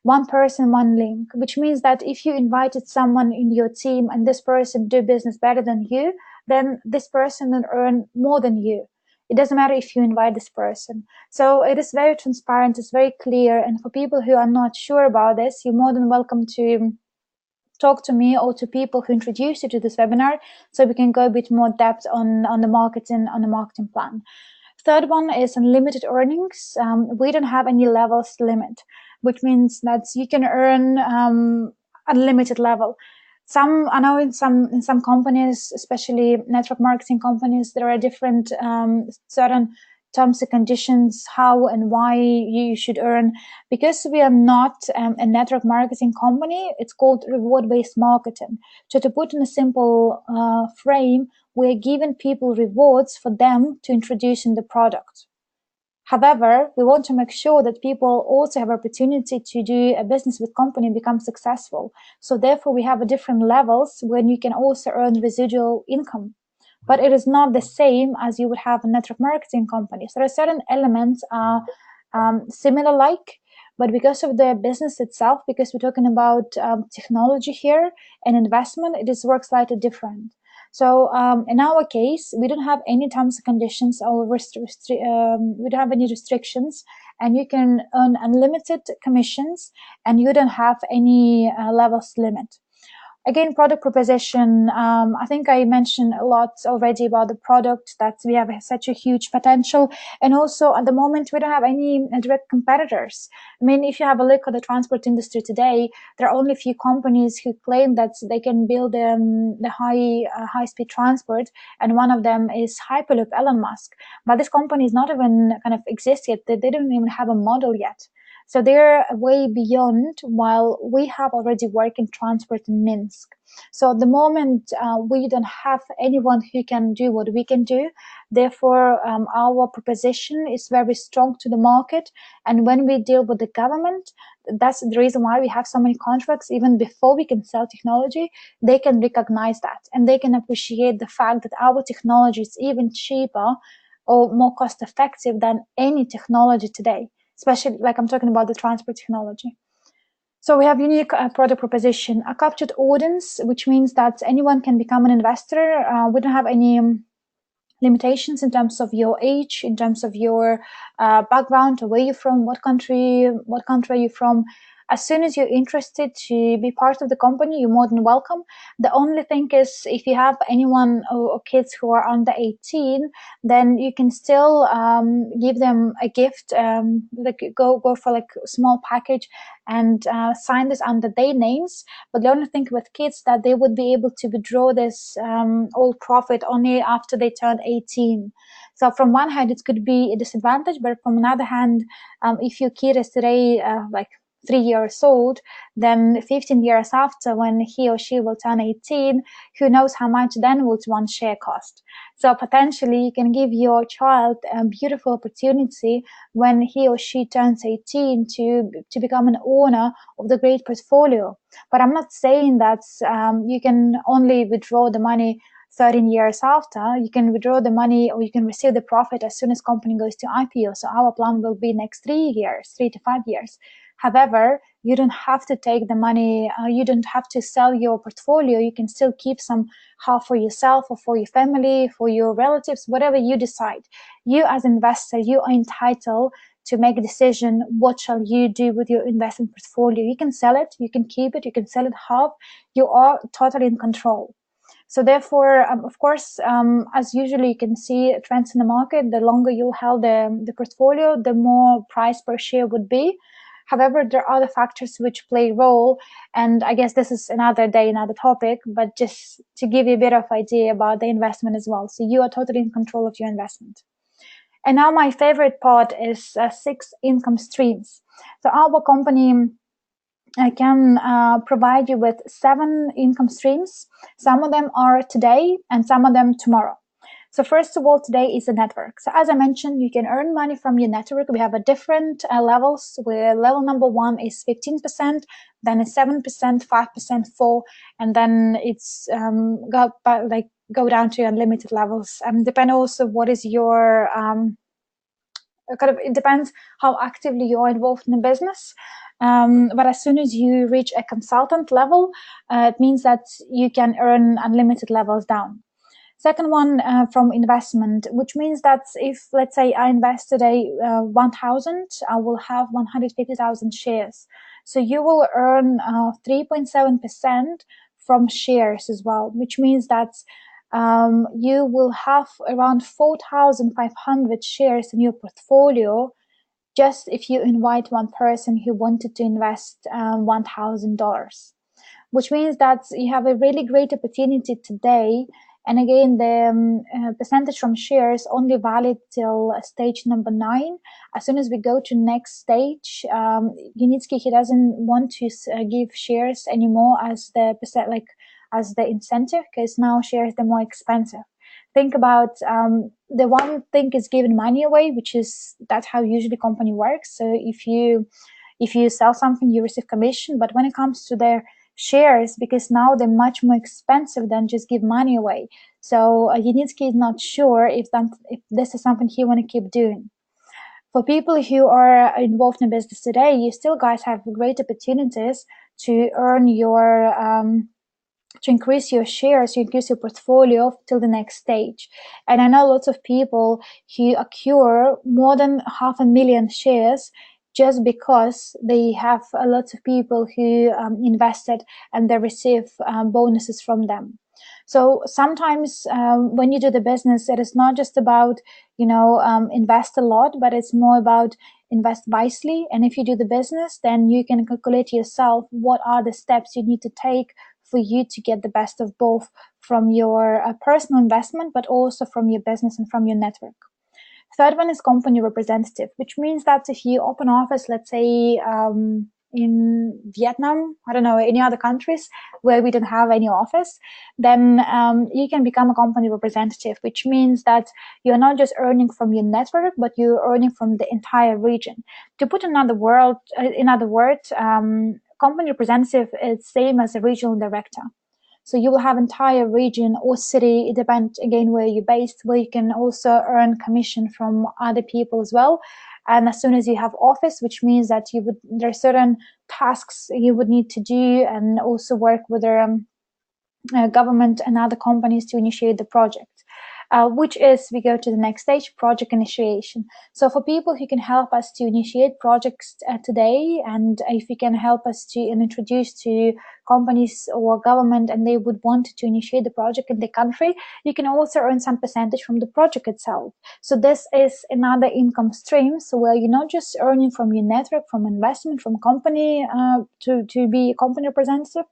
One person, one link, which means that if you invited someone in your team and this person do business better than you, then this person will earn more than you. It doesn't matter if you invite this person. So it is very transparent, it's very clear. And for people who are not sure about this, you're more than welcome to talk to me or to people who introduce you to this webinar, so we can go a bit more depth on the marketing plan. Third one is unlimited earnings. We don't have any levels limit, which means that you can earn unlimited level. I know in some companies, especially network marketing companies, there are different certain terms and conditions how and why you should earn. Because we are not a network marketing company, it's called reward-based marketing. So to put in a simple frame, we're giving people rewards for them to introduce in the product. However, we want to make sure that people also have opportunity to do a business with company and become successful. So therefore, we have a different levels when you can also earn residual income. But it is not the same as you would have a network marketing company. So there are certain elements similar like, but because of the business itself, because we're talking about technology here and investment, it is works slightly different. So in our case, we don't have any terms and conditions or we don't have any restrictions, and you can earn unlimited commissions and you don't have any levels limit. Again, product proposition. I think I mentioned a lot already about the product, that we have such a huge potential. And also at the moment, we don't have any direct competitors. I mean, if you have a look at the transport industry today, there are only a few companies who claim that they can build the high-speed transport. And one of them is Hyperloop, Elon Musk. But this company is not even kind of exist yet. They don't even have a model yet. So they're way beyond, while we have already working transport in Minsk. So at the moment, we don't have anyone who can do what we can do. Therefore, our proposition is very strong to the market. And when we deal with the government, that's the reason why we have so many contracts. Even before we can sell technology, they can recognize that, and they can appreciate the fact that our technology is even cheaper or more cost effective than any technology today, especially like I'm talking about the transport technology. So we have unique product proposition, a captured audience, which means that anyone can become an investor. We don't have any limitations in terms of your age, in terms of your background, where you're from, what country are you from. As soon as you're interested to be part of the company, you're more than welcome. The only thing is, if you have anyone or kids who are under 18, then you can still give them a gift, like go for like a small package and sign this under their names. But the only thing with kids that they would be able to withdraw this all profit only after they turn 18. So from one hand, it could be a disadvantage, but from another hand, if your kid is today like 3 years old, then 15 years after, when he or she will turn 18, who knows how much then would one share cost. So potentially you can give your child a beautiful opportunity when he or she turns 18 to become an owner of the great portfolio. But I'm not saying that you can only withdraw the money 13 years after. You can withdraw the money, or you can receive the profit as soon as company goes to IPO. So our plan will be next 3 to 5 years. However, you don't have to take the money, you don't have to sell your portfolio. You can still keep some, half for yourself or for your family, for your relatives, whatever you decide. You as investor, you are entitled to make a decision, what shall you do with your investment portfolio. You can sell it, you can keep it, you can sell it half. You are totally in control. So therefore, of course, as usually you can see trends in the market, the longer you held the portfolio, the more price per share would be. However, there are other factors which play a role, and I guess this is another day, another topic, but just to give you a bit of idea about the investment as well. So you are totally in control of your investment. And now my favorite part is 6 income streams. So our company can provide you with 7 income streams. Some of them are today and some of them tomorrow. So first of all, today is the network. So as I mentioned, you can earn money from your network. We have a different levels, where level number 1 is 15%, then it's 7%, 5%, 4%, and then it's go down to unlimited levels. Depend also what is your it depends how actively you're involved in the business. But as soon as you reach a consultant level, it means that you can earn unlimited levels down. Second one, from investment, which means that if, let's say, I invest today 1,000, I will have 150,000 shares. So you will earn 3.7% from shares as well, which means that you will have around 4,500 shares in your portfolio, just if you invite one person who wanted to invest $1,000, which means that you have a really great opportunity today. And again, the percentage from shares only valid till stage number 9. As soon as we go to next stage, Unitsky, he doesn't want to give shares anymore as the as the incentive, because now shares are more expensive. Think about the one thing is giving money away, which is that's how usually company works. So if you sell something, you receive commission. But when it comes to their shares, because now they're much more expensive than just give money away. So Unitsky is not sure if this is something he want to keep doing. For people who are involved in business today, you still guys have great opportunities to earn your to increase your shares, to increase your portfolio till the next stage. And I know lots of people who acquire more than 500,000 shares just because they have a lot of people who invested and they receive bonuses from them. So sometimes when you do the business, it is not just about, invest a lot, but it's more about invest wisely. And if you do the business, then you can calculate yourself what are the steps you need to take for you to get the best of both from your personal investment, but also from your business and from your network. Third one is company representative, which means that if you open office, let's say in Vietnam, I don't know, any other countries where we don't have any office, then you can become a company representative, which means that you're not just earning from your network, but you're earning from the entire region. To put in other words, company representative is same as a regional director. So you will have entire region or city, it depends again where you're based, where you can also earn commission from other people as well. And as soon as you have office, which means that there are certain tasks you would need to do and also work with the government and other companies to initiate the project. Which is, we go to the next stage, project initiation. So for people who can help us to initiate projects today, and if you can help us to introduce to companies or government and they would want to initiate the project in the country, you can also earn some percentage from the project itself. So this is another income stream. So where you're not just earning from your network, from investment, from company to be a company representative,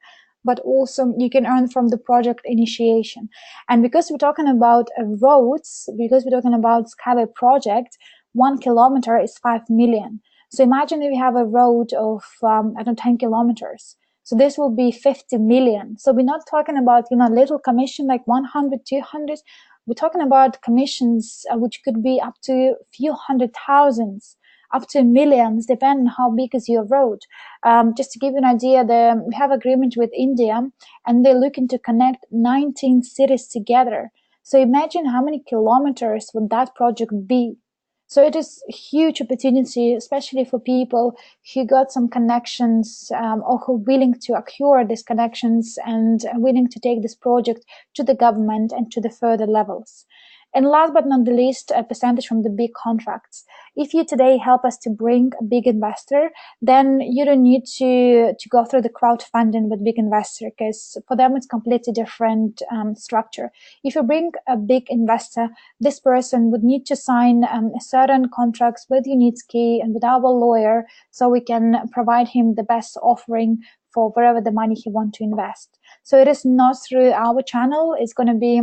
but also you can earn from the project initiation. And because we're talking about roads, because we're talking about SkyWay project, 1 kilometer is 5 million. So imagine if you have a road of, 10 kilometers. So this will be 50 million. So we're not talking about, little commission like 100, 200. We're talking about commissions which could be up to a few hundred thousands, up to millions, depending on how big is your road. Just to give you an idea, we have agreement with India, and they're looking to connect 19 cities together. So imagine how many kilometers would that project be. So it is a huge opportunity, especially for people who got some connections or who are willing to acquire these connections and willing to take this project to the government and to the further levels. And last but not the least, a percentage from the big contracts. If you today help us to bring a big investor, then you don't need to go through the crowdfunding with big investor, because for them it's completely different structure. If you bring a big investor, this person would need to sign certain contracts with Unitsky and with our lawyer, so we can provide him the best offering for wherever the money he wants to invest. So it is not through our channel. It's going to be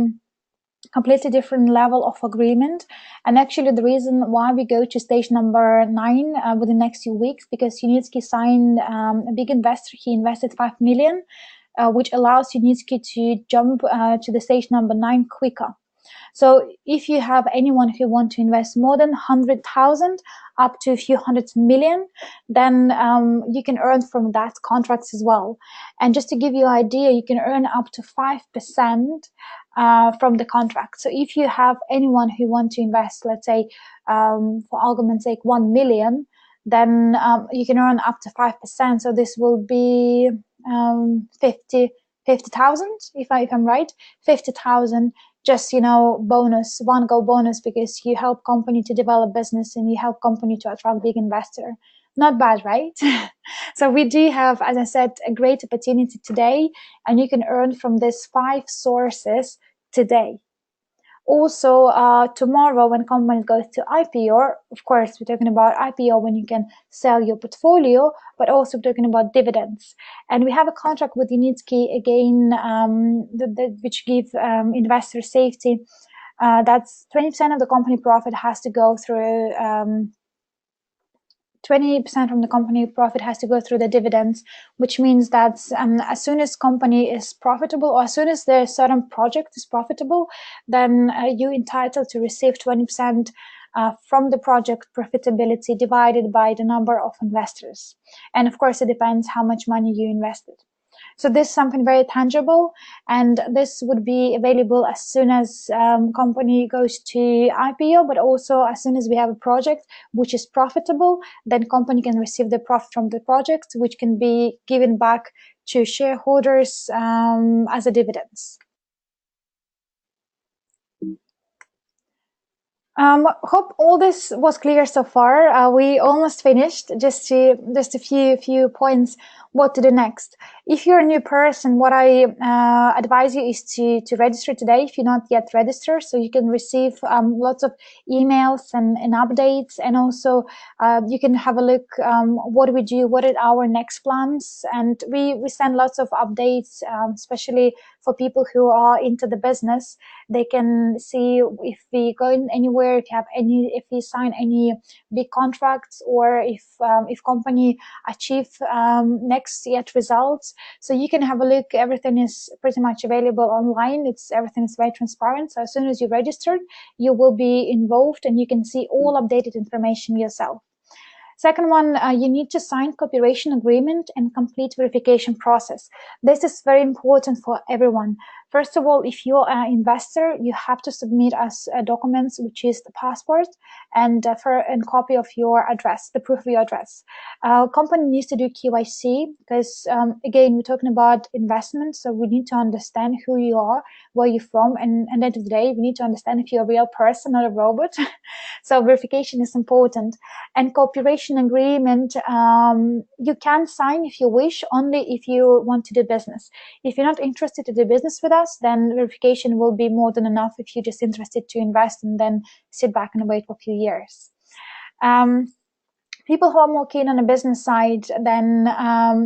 completely different level of agreement. And actually the reason why we go to stage number 9 within the next few weeks, because Unitsky signed a big investor. He invested 5 million, which allows Unitsky to jump to the stage number 9 quicker. So if you have anyone who want to invest more than 100,000 up to a few hundred million, then you can earn from that contracts as well. And just to give you an idea, you can earn up to 5% from the contract. So if you have anyone who want to invest, let's say, for argument's sake, 1 million, then you can earn up to 5%. So this will be 50,000, if I'm right, 50,000. Just, bonus, one go bonus, because you help company to develop business and you help company to attract big investor. Not bad, right? So we do have, as I said, a great opportunity today, and you can earn from these 5 sources today. Also, tomorrow when company goes to IPO, of course, we're talking about IPO when you can sell your portfolio, but also we're talking about dividends. And we have a contract with Unitsky again, which give investor safety. That's 20% of the company profit has to go through 20% from the company profit has to go through the dividends, which means that as soon as company is profitable, or as soon as the certain project is profitable, then you're entitled to receive 20% from the project profitability divided by the number of investors. And of course, it depends how much money you invested. So this is something very tangible, and this would be available as soon as company goes to IPO, but also as soon as we have a project which is profitable, then company can receive the profit from the project, which can be given back to shareholders as a dividends. Hope all this was clear so far. We almost finished. Just a few points. What to do next? If you're a new person, what I advise you is to register today if you're not yet registered, so you can receive lots of emails and updates, and also you can have a look what we do, what are our next plans, and we send lots of updates, especially for people who are into the business. They can see if we go in anywhere, if we sign any big contracts, or if company achieve next yet results. So you can have a look. Everything is pretty much available online. Everything is very transparent. So as soon as you registered, you will be involved and you can see all updated information yourself. Second one, you need to sign cooperation agreement and complete verification process. This is very important for everyone. First of all, if you're an investor, you have to submit us documents, which is the passport and copy of your address, the proof of your address. Company needs to do KYC because, again, we're talking about investment, so we need to understand who you are, where you're from, and at the end of the day, we need to understand if you're a real person, not a robot. So verification is important. And cooperation agreement, you can sign if you wish, only if you want to do business. If you're not interested to do business with us, then verification will be more than enough if you're just interested to invest and then sit back and wait for a few years. People who are more keen on the business side, then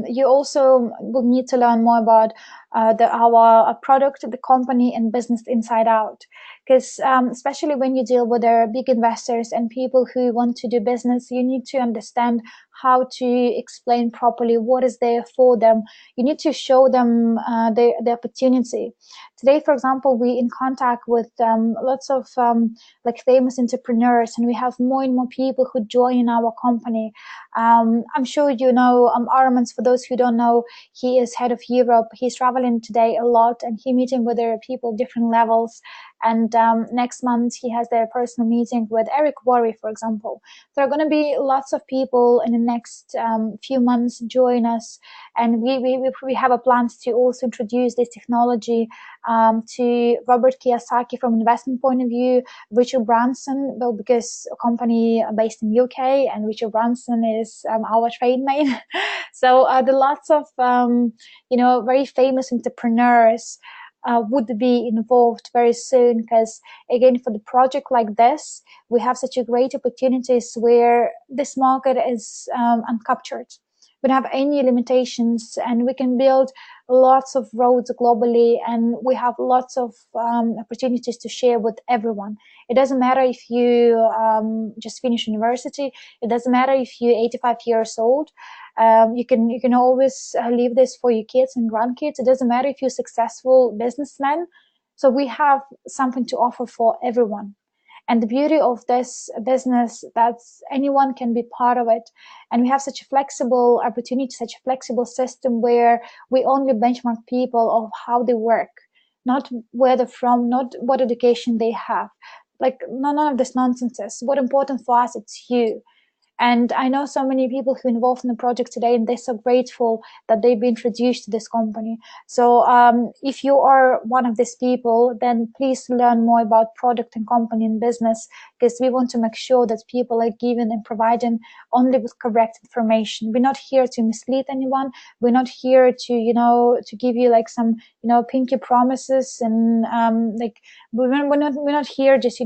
you also will need to learn more about our product, the company, and business inside out. Because especially when you deal with big investors and people who want to do business, you need to understand how to explain properly what is there for them. You need to show them the opportunity. Today, for example, we're in contact with lots of like famous entrepreneurs, and we have more and more people who join in our company. I'm sure you know Armand. For those who don't know, he is head of Europe. He's traveling today a lot, and he meeting with their people different levels. And next month he has their personal meeting with Eric Worre, for example. There are going to be lots of people in the next few months join us, and we have a plan to also introduce this technology to Robert Kiyosaki from investment point of view, Richard Branson, well, because a company based in UK, and Richard Branson is our trade name. So there are lots of very famous entrepreneurs would be involved very soon, because again, for the project like this, we have such a great opportunities where this market is uncaptured. We don't have any limitations, and we can build lots of roads globally, and we have lots of opportunities to share with everyone. It doesn't matter if you just finished university. It doesn't matter if you're 85 years old. You can always leave this for your kids and grandkids. It doesn't matter if you're a successful businessman. So we have something to offer for everyone. And the beauty of this business, that anyone can be part of it. And we have such a flexible opportunity, such a flexible system where we only benchmark people of how they work, not where they're from, not what education they have. Like none of this nonsense. What's important for us, it's you. And I know so many people who are involved in the project today, and they're so grateful that they've been introduced to this company. So if you are one of these people, then please learn more about product and company and business, because we want to make sure that people are given and providing only with correct information. We're not here to mislead anyone. We're not here to give you like some, pinky promises, and we're not here just,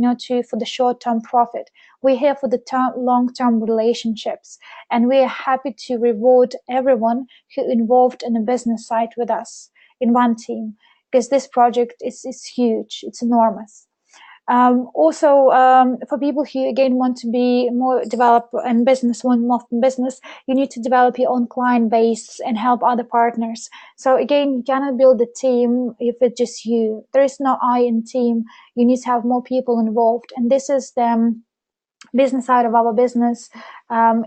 for the short-term profit. We're here for the long-term relationships, and we are happy to reward everyone who involved in the business side with us in one team, because this project is huge. It's enormous. Also, for people who again want to be more developed in business, you need to develop your own client base and help other partners. So again, you cannot build a team if it's just you. There is no I in team. You need to have more people involved, and this is the business side of our business.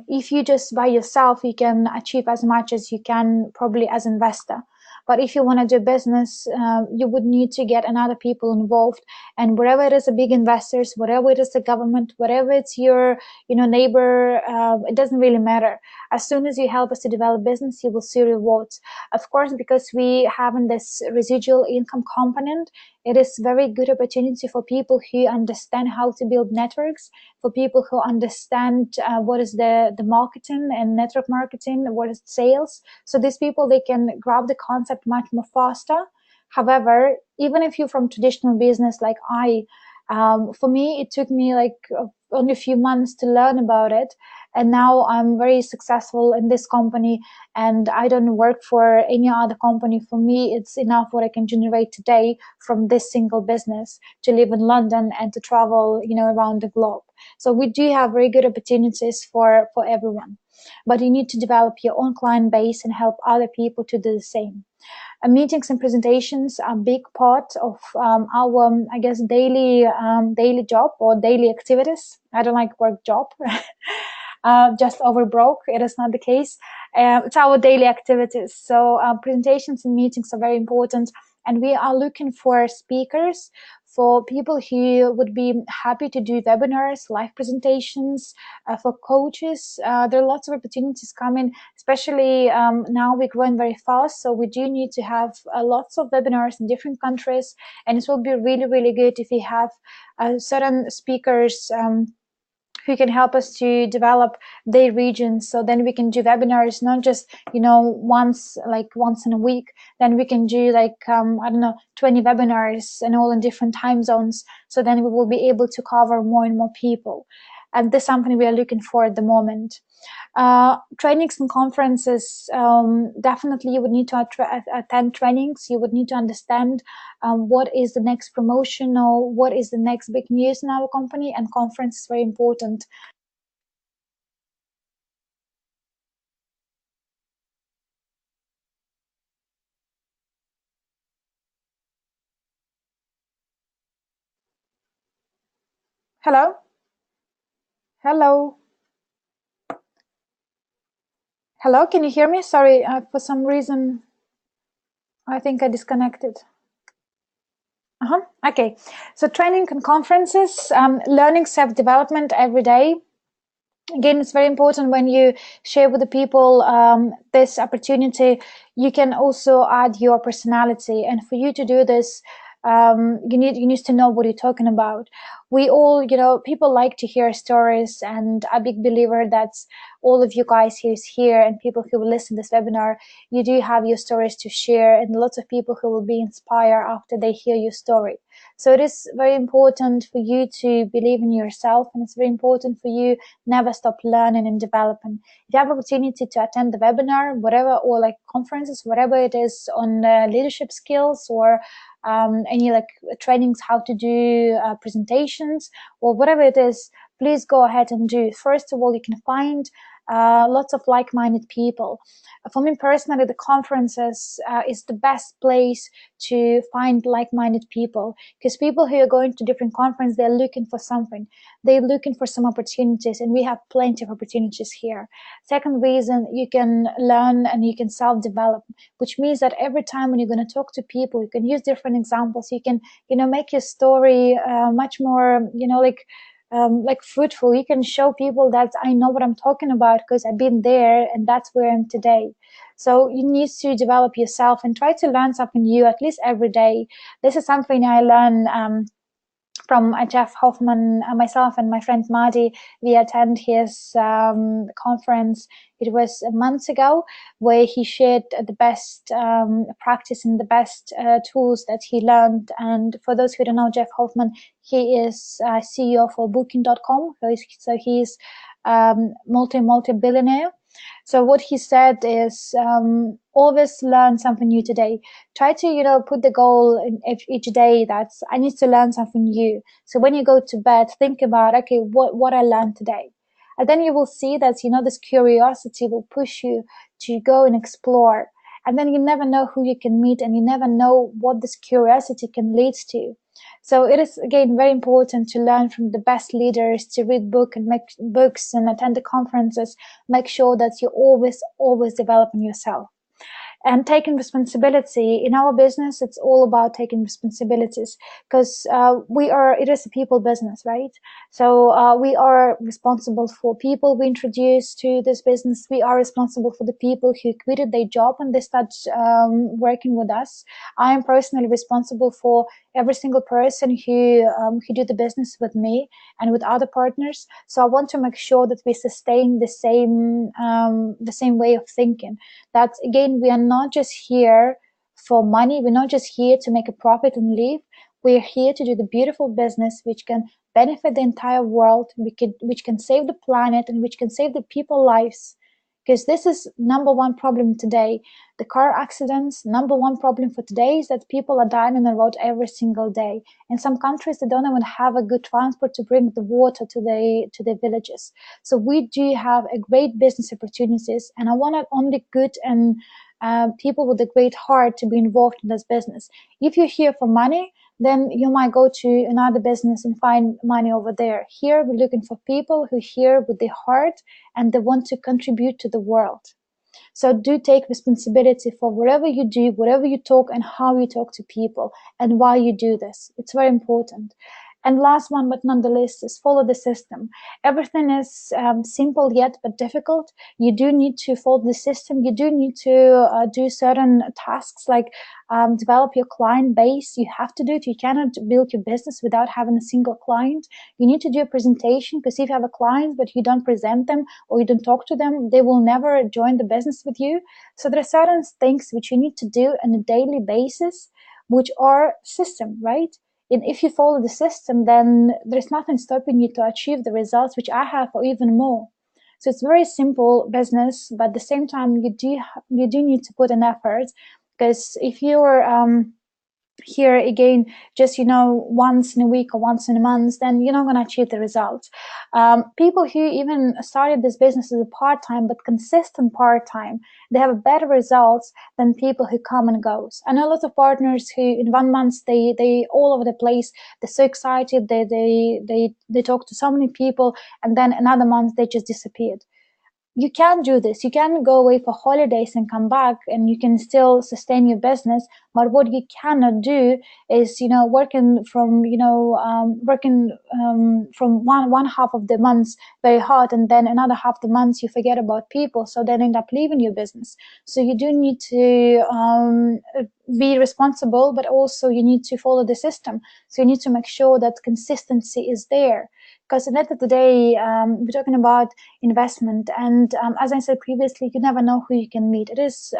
If you just by yourself, you can achieve as much as you can probably as investor. But if you want to do business, you would need to get another people involved. And wherever it is the big investors, whatever it is the government, whatever it's your, neighbor, it doesn't really matter. As soon as you help us to develop business, you will see rewards. Of course, because we have in this residual income component, It is very good opportunity for people who understand how to build networks, for people who understand what is the marketing and network marketing, what is sales. So these people, they can grab the concept much more faster. However, even if you're from traditional business like for me, it took me like only a few months to learn about it. And now I'm very successful in this company, and I don't work for any other company. For me, it's enough what I can generate today from this single business to live in London and to travel, around the globe. So we do have very good opportunities for everyone, but you need to develop your own client base and help other people to do the same. Meetings and presentations are a big part of our, I guess, daily job or daily activities. I don't like work job. Just over broke. It is not the case. It's our daily activities. So presentations and meetings are very important. And we are looking for speakers, for people who would be happy to do webinars, live presentations, for coaches. There are lots of opportunities coming, especially now we're growing very fast. So we do need to have lots of webinars in different countries. And it will be really, really good if we have certain speakers who can help us to develop their regions. So then we can do webinars, not just, once in a week. Then we can do 20 webinars and all in different time zones. So then we will be able to cover more and more people. And this is something we are looking for at the moment. Trainings and conferences, definitely you would need to attend trainings. You would need to understand what is the next promotion or what is the next big news in our company, and conference is very important. Hello? Hello? Hello, can you hear me? Sorry, for some reason, I think I disconnected. Okay, so training and conferences, learning self-development every day. Again, it's very important when you share with the people this opportunity. You can also add your personality, and for you to do this, you need to know what you're talking about. We all, people like to hear stories, and I'm a big believer that all of you guys who's here and people who will listen to this webinar, you do have your stories to share, and lots of people who will be inspired after they hear your story. So it is very important for you to believe in yourself, and it's very important for you never stop learning and developing. If you have opportunity to attend the webinar, whatever, or like conferences, whatever it is on leadership skills or any trainings, how to do presentations or whatever it is, please go ahead and do. First of all, you can find lots of like-minded people. For me personally, the conferences is the best place to find like-minded people, because people who are going to different conferences, they're looking for something. They're looking for some opportunities, and we have plenty of opportunities here. Second reason, you can learn and you can self-develop, which means that every time when you're going to talk to people, you can use different examples. You can, make your story much more, fruitful. You can show people that I know what I'm talking about because I've been there, and that's where I am today. So you need to develop yourself and try to learn something new at least every day. This is something I learn from Jeff Hoffman. Myself and my friend Madi, we attend his conference. It was a month ago, where he shared the best practice and the best tools that he learned. And for those who don't know Jeff Hoffman, he is CEO for Booking.com. So he's multi-billionaire. So what he said is, always learn something new today. Try to, put the goal in each day that I need to learn something new. So when you go to bed, think about, okay, what I learned today. And then you will see that, this curiosity will push you to go and explore. And then you never know who you can meet, and you never know what this curiosity can lead to. So it is, again, very important to learn from the best leaders, to read books and attend the conferences. Make sure that you're always developing yourself. And taking responsibility in our business, it's all about taking responsibilities, because it is a people business, right? So we are responsible for people we introduce to this business. We are responsible for the people who quitted their job and they start working with us. I am personally responsible for every single person who do the business with me and with other partners. So I want to make sure that we sustain the same way of thinking. That again, we are not just here for money. We're not just here to make a profit and leave. We're here to do the beautiful business which can benefit the entire world, which can save the planet, and which can save the people's lives. Because this is number one problem today. The car accidents, number one problem for today is that people are dying on the road every single day. In some countries, they don't even have a good transport to bring the water to the villages. So we do have a great business opportunities, and I want only good and people with a great heart to be involved in this business. If you're here for money, then you might go to another business and find money over there. Here, we're looking for people who are here with their heart and they want to contribute to the world. So do take responsibility for whatever you do, whatever you talk, and how you talk to people, and why you do this. It's very important. And last one, but not the least, is follow the system. Everything is simple yet but difficult. You do need to follow the system. You do need to do certain tasks like develop your client base. You have to do it. You cannot build your business without having a single client. You need to do a presentation, because if you have a client but you don't present them or you don't talk to them, they will never join the business with you. So there are certain things which you need to do on a daily basis, which are system, right? And if you follow the system, then there's nothing stopping you to achieve the results which I have, or even more. So it's very simple business, but at the same time, you do need to put an effort, because if you're here again just once in a week or once in a month, then you're not going to achieve the results. People who even started this business as a part-time but consistent part-time, they have better results than people who come and goes. I know a lot of partners who in 1 month they all over the place, they're so excited, they talk to so many people, and then another month they just disappeared. You can't do this. You can go away for holidays and come back, and you can still sustain your business. But what you cannot do is, working from, from one half of the months very hard, and then another half the months you forget about people, so then end up leaving your business. So you do need to be responsible, but also you need to follow the system. So you need to make sure that consistency is there. Because at the end of the day, we're talking about investment. And as I said previously, you never know who you can meet. It is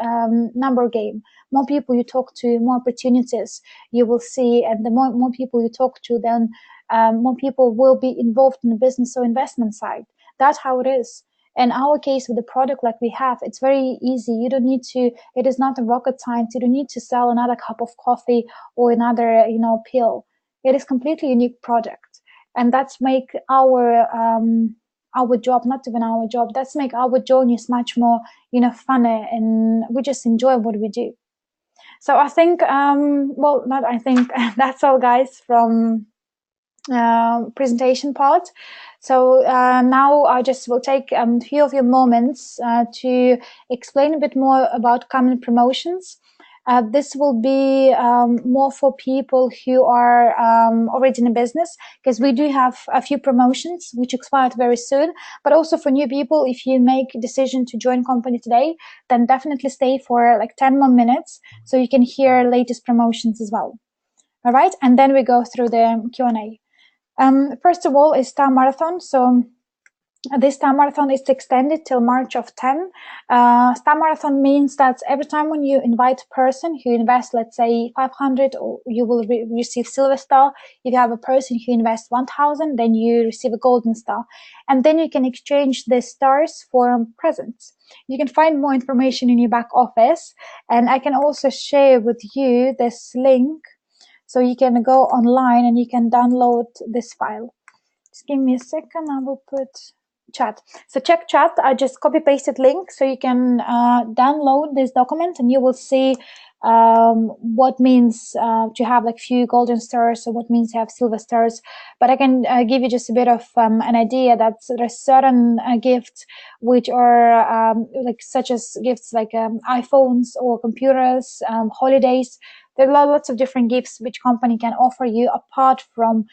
number game. More people you talk to, more opportunities you will see. And the more people you talk to, then more people will be involved in the business or investment side. That's how it is. In our case, with the product like we have, it's very easy. You don't need to, it is not a rocket science. You don't need to sell another cup of coffee or another, pill. It is completely unique product. And that's make our job, not even our job, that's make our journeys much more, funner, and we just enjoy what we do. So I think, that's all, guys, from presentation part. So now I just will take a few of your moments to explain a bit more about coming promotions. This will be more for people who are already in a business, because we do have a few promotions which expired very soon, but also for new people. If you make a decision to join company today, then definitely stay for like 10 more minutes so you can hear latest promotions as well. All right, and then we go through the Q&A. First of all is Star Marathon. So this Star Marathon is extended till March of 10. Star Marathon means that every time when you invite a person who invests, let's say 500, or you will receive Silver Star. If you have a person who invests 1,000, then you receive a Golden Star. And then you can exchange the stars for presents. You can find more information in your back office. And I can also share with you this link. So you can go online and you can download this file. Just give me a second. I will put chat. So check chat. I just copy pasted link so you can download this document, and you will see what means to have like few golden stars, or what means to have silver stars. But I can give you just a bit of an idea that there's certain gifts which are like such as gifts like iPhones or computers, holidays. There are lots of different gifts which company can offer you apart from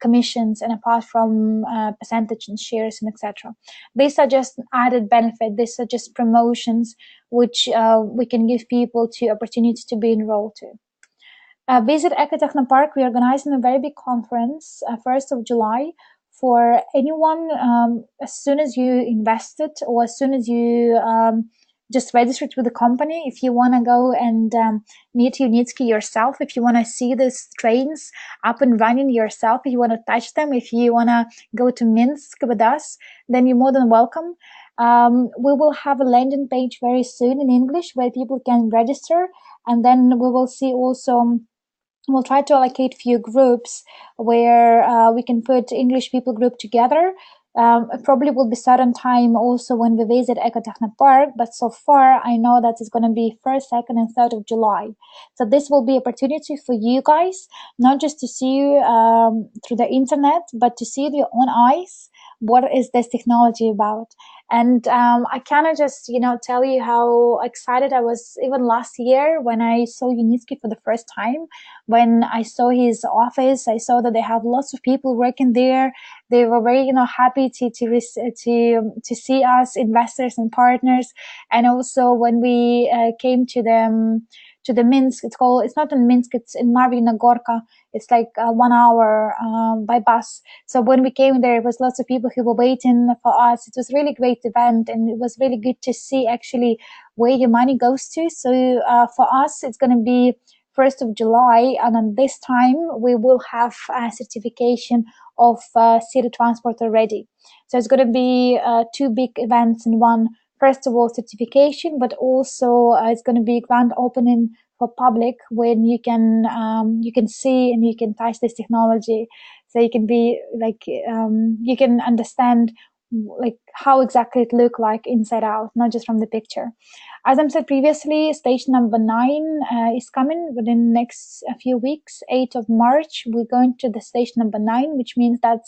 commissions and apart from percentage and shares and etc. These are just added benefit. These are just promotions which we can give people to opportunity to be enrolled to. Visit Ecotechnopark. We're organizing a very big conference, 1st of July, for anyone. As soon as you invested or as soon as you just registered with the company, if you want to go and meet Unitsky yourself, if you want to see these trains up and running yourself, if you want to touch them, if you want to go to Minsk with us, then you're more than welcome. We will have a landing page very soon in English where people can register, and then we will see also. We'll try to allocate few groups where we can put English people group together. It probably will be certain time also when we visit Ecotechnopark, but so far I know that it's going to be 1st, 2nd, and 3rd of July. So this will be opportunity for you guys, not just to see you through the internet, but to see with your own eyes what is this technology about. And I cannot just, tell you how excited I was even last year when I saw Unitsky for the first time. When I saw his office, I saw that they have lots of people working there. They were very, happy to see us investors and partners. And also when we came to the Minsk, it's not in Minsk, it's in Marvina Gorka. It's like 1 hour by bus. So when we came there was lots of people who were waiting for us. It was a really great event, and it was really good to see actually where your money goes to. So for us, it's going to be 1st of July, and on this time we will have a certification of city transport already. So it's going to be 2 big events in one. First of all, certification, but also it's going to be grand opening for public when you can see and you can touch this technology. So you can be like you can understand like how exactly it look like inside out, not just from the picture. As I said previously, station number 9 is coming within the next few weeks. 8th of March, we're going to the station number 9, which means that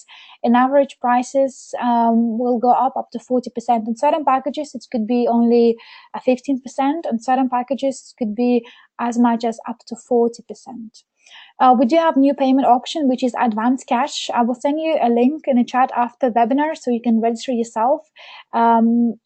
in average prices will go up to 40%. In certain packages, it could be only 15%. On certain packages, it could be as much as up to 40%. We do have new payment option, which is advance cash. I will send you a link in the chat after the webinar so you can register yourself.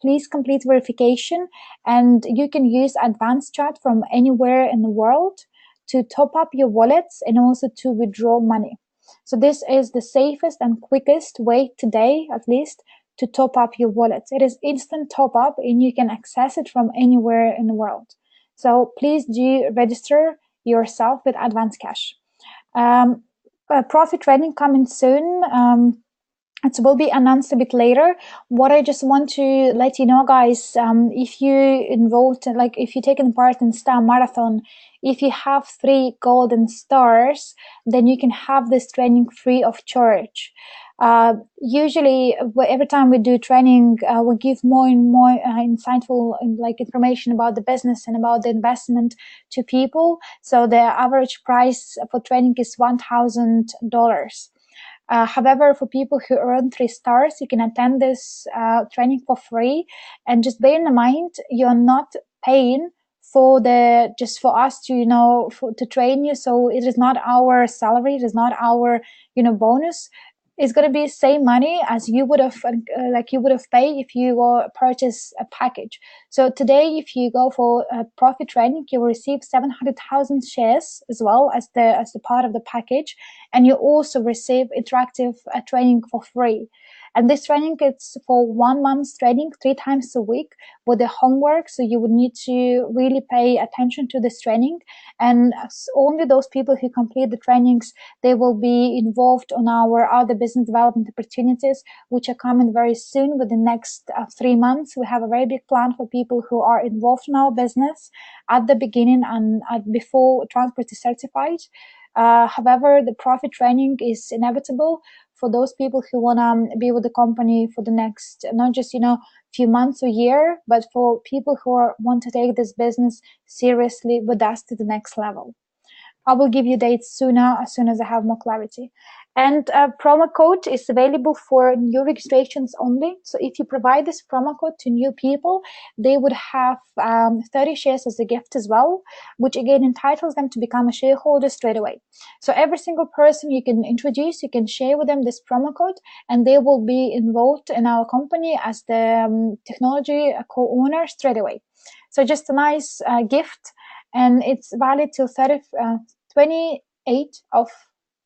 Please complete verification, and you can use advance chat from anywhere in the world to top up your wallets and also to withdraw money. So this is the safest and quickest way today, at least, to top up your wallets. It is instant top up and you can access it from anywhere in the world. So please do register yourself with advance cash. Profit trading coming soon. It will be announced a bit later. What I just want to let you know, guys, if you involved, like if you're taking part in Star Marathon, if you have 3 golden stars, then you can have this training free of charge. Usually every time we do training, we give more and more insightful information about the business and about the investment to people. So the average price for training is $1,000. However, for people who earn 3 stars, you can attend this training for free. And just bear in mind, you're not paying for just for us to, to train you. So it is not our salary. It is not our, bonus. It's going to be same money as you would have, paid if you were purchase a package. So today, if you go for a profit training, you will receive 700,000 shares as well as the part of the package, and you also receive interactive training for free. And this training is for 1 month's training 3 times a week with the homework. So you would need to really pay attention to this training. And only those people who complete the trainings, they will be involved on our other business development opportunities, which are coming very soon within the next 3 months. We have a very big plan for people who are involved in our business at the beginning and before transport is certified. However, the profit training is inevitable for those people who want to be with the company for the next, not just, few months or year, but for people who want to take this business seriously with us to the next level. I will give you dates sooner, as soon as I have more clarity. And promo code is available for new registrations only. So if you provide this promo code to new people, they would have 30 shares as a gift as well, which again entitles them to become a shareholder straight away. So every single person you can introduce, you can share with them this promo code, and they will be involved in our company as the technology co-owner straight away. So just a nice gift. And it's valid till 28th of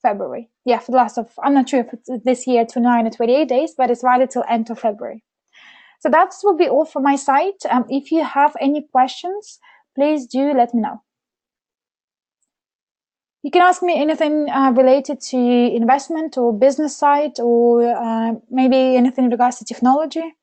February. Yeah, for the last of, I'm not sure if it's this year, 29 or 28 days, but it's valid till end of February. So that will be all from my side. If you have any questions, please do let me know. You can ask me anything related to investment or business side, or maybe anything in regards to technology.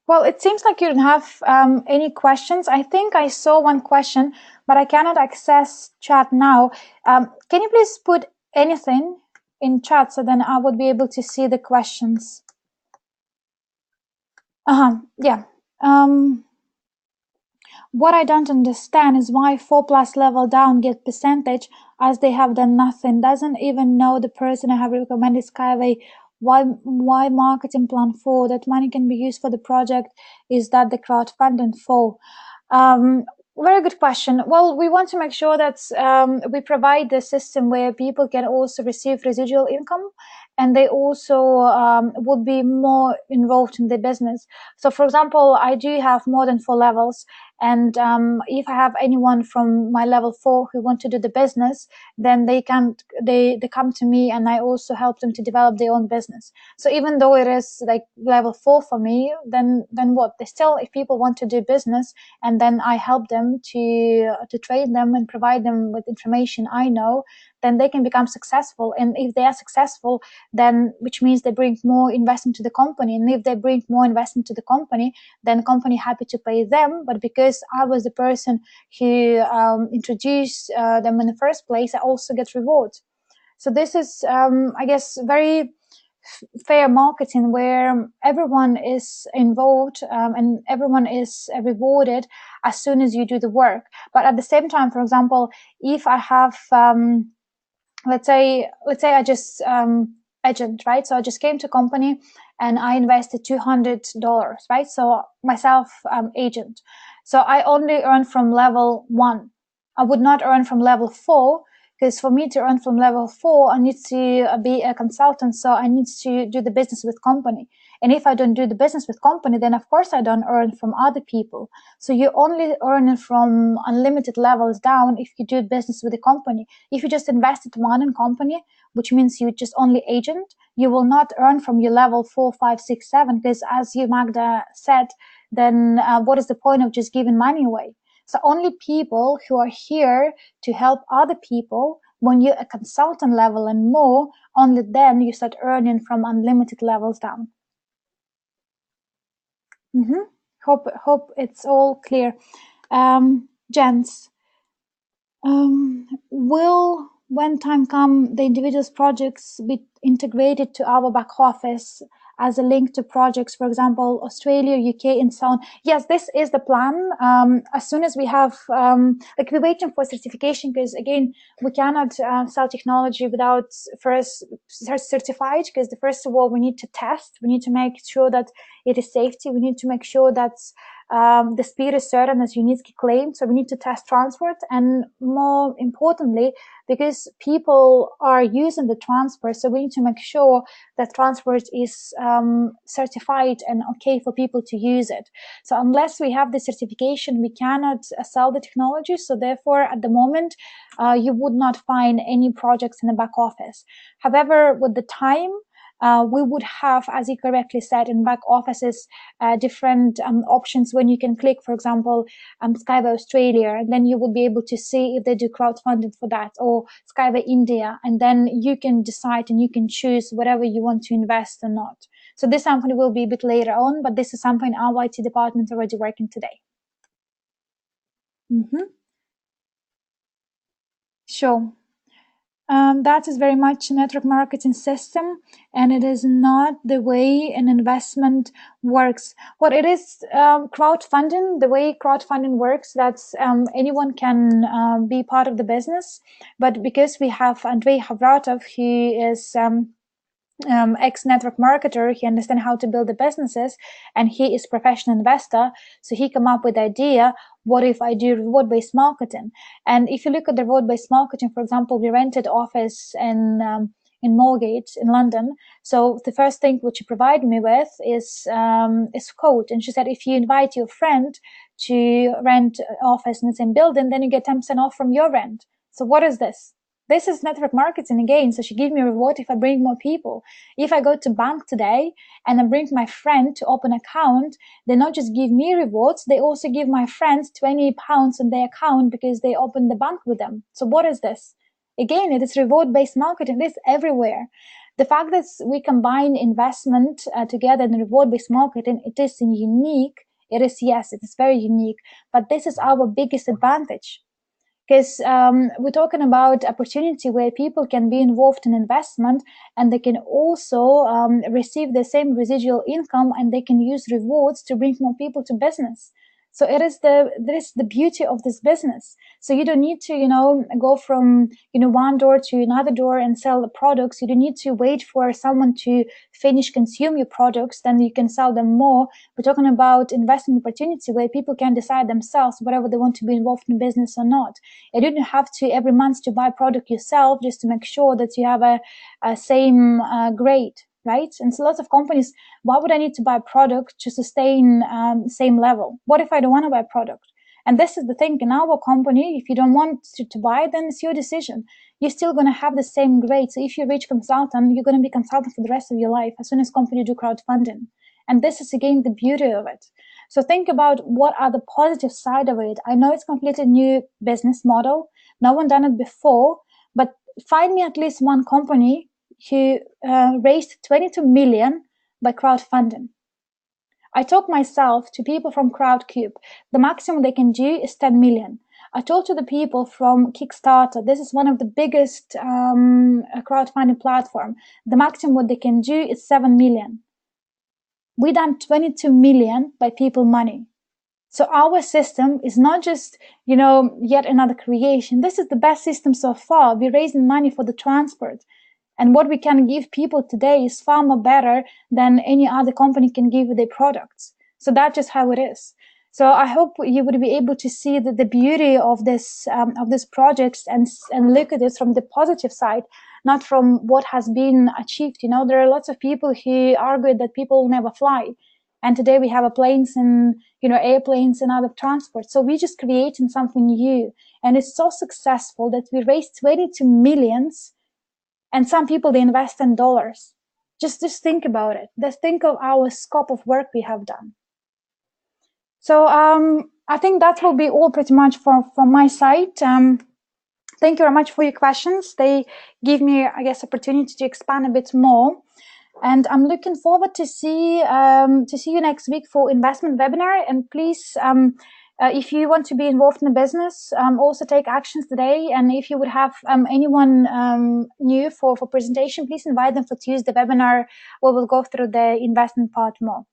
Well, it seems like you don't have any questions. I think I saw one question, but I cannot access chat now. Can you please put anything in chat so then I would be able to see the questions? Yeah. What I don't understand is why 4+ level down get percentage as they have done nothing. Doesn't even know the person I have recommended SkyWay. Why marketing plan for? That money can be used for the project. Is that the crowdfunding for? Very good question. Well, we want to make sure that we provide the system where people can also receive residual income, and they also would be more involved in the business. So, for example, I do have more than 4 levels, and if I have anyone from my level 4 who want to do the business, then they come to me, and I also help them to develop their own business. So even though it is like level 4 for me, then what? They still, if people want to do business, and then I help them to train them and provide them with information I know, then they can become successful. And if they are successful, then which means they bring more investment to the company. And if they bring more investment to the company, then company happy to pay them. But because I was the person who introduced them in the first place, I also get rewards. So this is, I guess, very fair marketing where everyone is involved and everyone is rewarded as soon as you do the work. But at the same time, for example, if I have let's say I just agent, right? So I just came to company and I invested $200, right? So myself agent. So I only earn from level 1. I would not earn from level 4, because for me to earn from level 4, I need to be a consultant. So I need to do the business with company. And if I don't do the business with company, then of course I don't earn from other people. So you only earn from unlimited levels down if you do business with the company. If you just invested one in company, which means you just only agent, you will not earn from your level 4, 5, 6, 7, because as you, Magda, said, then what is the point of just giving money away? So only people who are here to help other people, when you're a consultant level and more, only then you start earning from unlimited levels down. Hope it's all clear. Jens, will, when time come, the individual's projects be integrated to our back office as a link to projects, for example, Australia, UK, and so on? Yes, this is the plan. As soon as we have, we're waiting for certification, because again, we cannot sell technology without first certified, because first of all, we need to test. We need to make sure that it is safety. We need to make sure that the speed is certain as unique claim. So we need to test transport, and more importantly, because people are using the transport, so we need to make sure that transport is certified and okay for people to use it. So unless we have the certification, we cannot sell the technology. So therefore, at the moment, you would not find any projects in the back office. However, with the time, we would have, as you correctly said, in back offices, different options when you can click, for example, SkyWay Australia, and then you would be able to see if they do crowdfunding for that, or SkyWay India, and then you can decide and you can choose whatever you want to invest or not. So this something will be a bit later on, but this is something our IT department is already working today. Sure. That is very much a network marketing system, and it is not the way an investment works. What it is, crowdfunding, the way crowdfunding works, that's anyone can be part of the business. But because we have Andrei Havratov, who is ex-network marketer, he understands how to build the businesses, and he is professional investor, so he come up with the idea, what if I do reward-based marketing? And if you look at the reward-based marketing, for example, we rented office in in Moorgate in London. So the first thing which she provided me with is code. And she said, if you invite your friend to rent an office in the same building, then you get 10% off from your rent. So what is this? This is network marketing again. So she gave me a reward if I bring more people. If I go to bank today and I bring my friend to open an account, they not just give me rewards, they also give my friends £20 on their account because they opened the bank with them. So what is this? Again, it is reward-based marketing. It is everywhere. The fact that we combine investment together and reward-based marketing, it is unique. It is, yes, it is very unique, but this is our biggest advantage. Because we're talking about opportunity where people can be involved in investment and they can also receive the same residual income, and they can use rewards to bring more people to business. So this is the beauty of this business. So you don't need to, go from, one door to another door and sell the products. You don't need to wait for someone to consume your products, then you can sell them more. We're talking about investment opportunity where people can decide themselves whether they want to be involved in business or not. You don't have to every month to buy product yourself just to make sure that you have a same grade. Right? And so lots of companies, why would I need to buy a product to sustain same level? What if I don't want to buy a product? And this is the thing in our company, if you don't want to buy, then it's your decision. You're still going to have the same grade. So if you reach consultant, you're going to be consultant for the rest of your life as soon as company do crowdfunding. And this is again the beauty of it. So think about what are the positive side of it. I know it's completely new business model. No one done it before, but find me at least one company who raised 22 million by crowdfunding. I talk myself to people from Crowdcube. The maximum they can do is 10 million. I talk to the people from Kickstarter. This is one of the biggest crowdfunding platform. The maximum what they can do is 7 million. We done 22 million by people money. So our system is not just, yet another creation. This is the best system so far. We're raising money for the transport. And what we can give people today is far more better than any other company can give their products. So that's just how it is. So I hope you would be able to see the beauty of this projects and look at it from the positive side, not from what has been achieved. There are lots of people who argue that people will never fly. And today we have planes and, airplanes and other transport. So we're just creating something new. And it's so successful that we raised 22 millions. And some people, they invest in dollars. Just think about it. Just think of our scope of work we have done. So I think that will be all pretty much from my side. Thank you very much for your questions. They give me, I guess, opportunity to expand a bit more. And I'm looking forward to see you next week for investment webinar. And please, if you want to be involved in the business, also take actions today. And if you would have anyone new for presentation, please invite them for Tuesday webinar, where we'll go through the investment part more.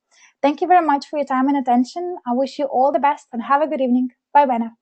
Thank you very much for your time and attention. I wish you all the best and have a good evening. Bye-bye now.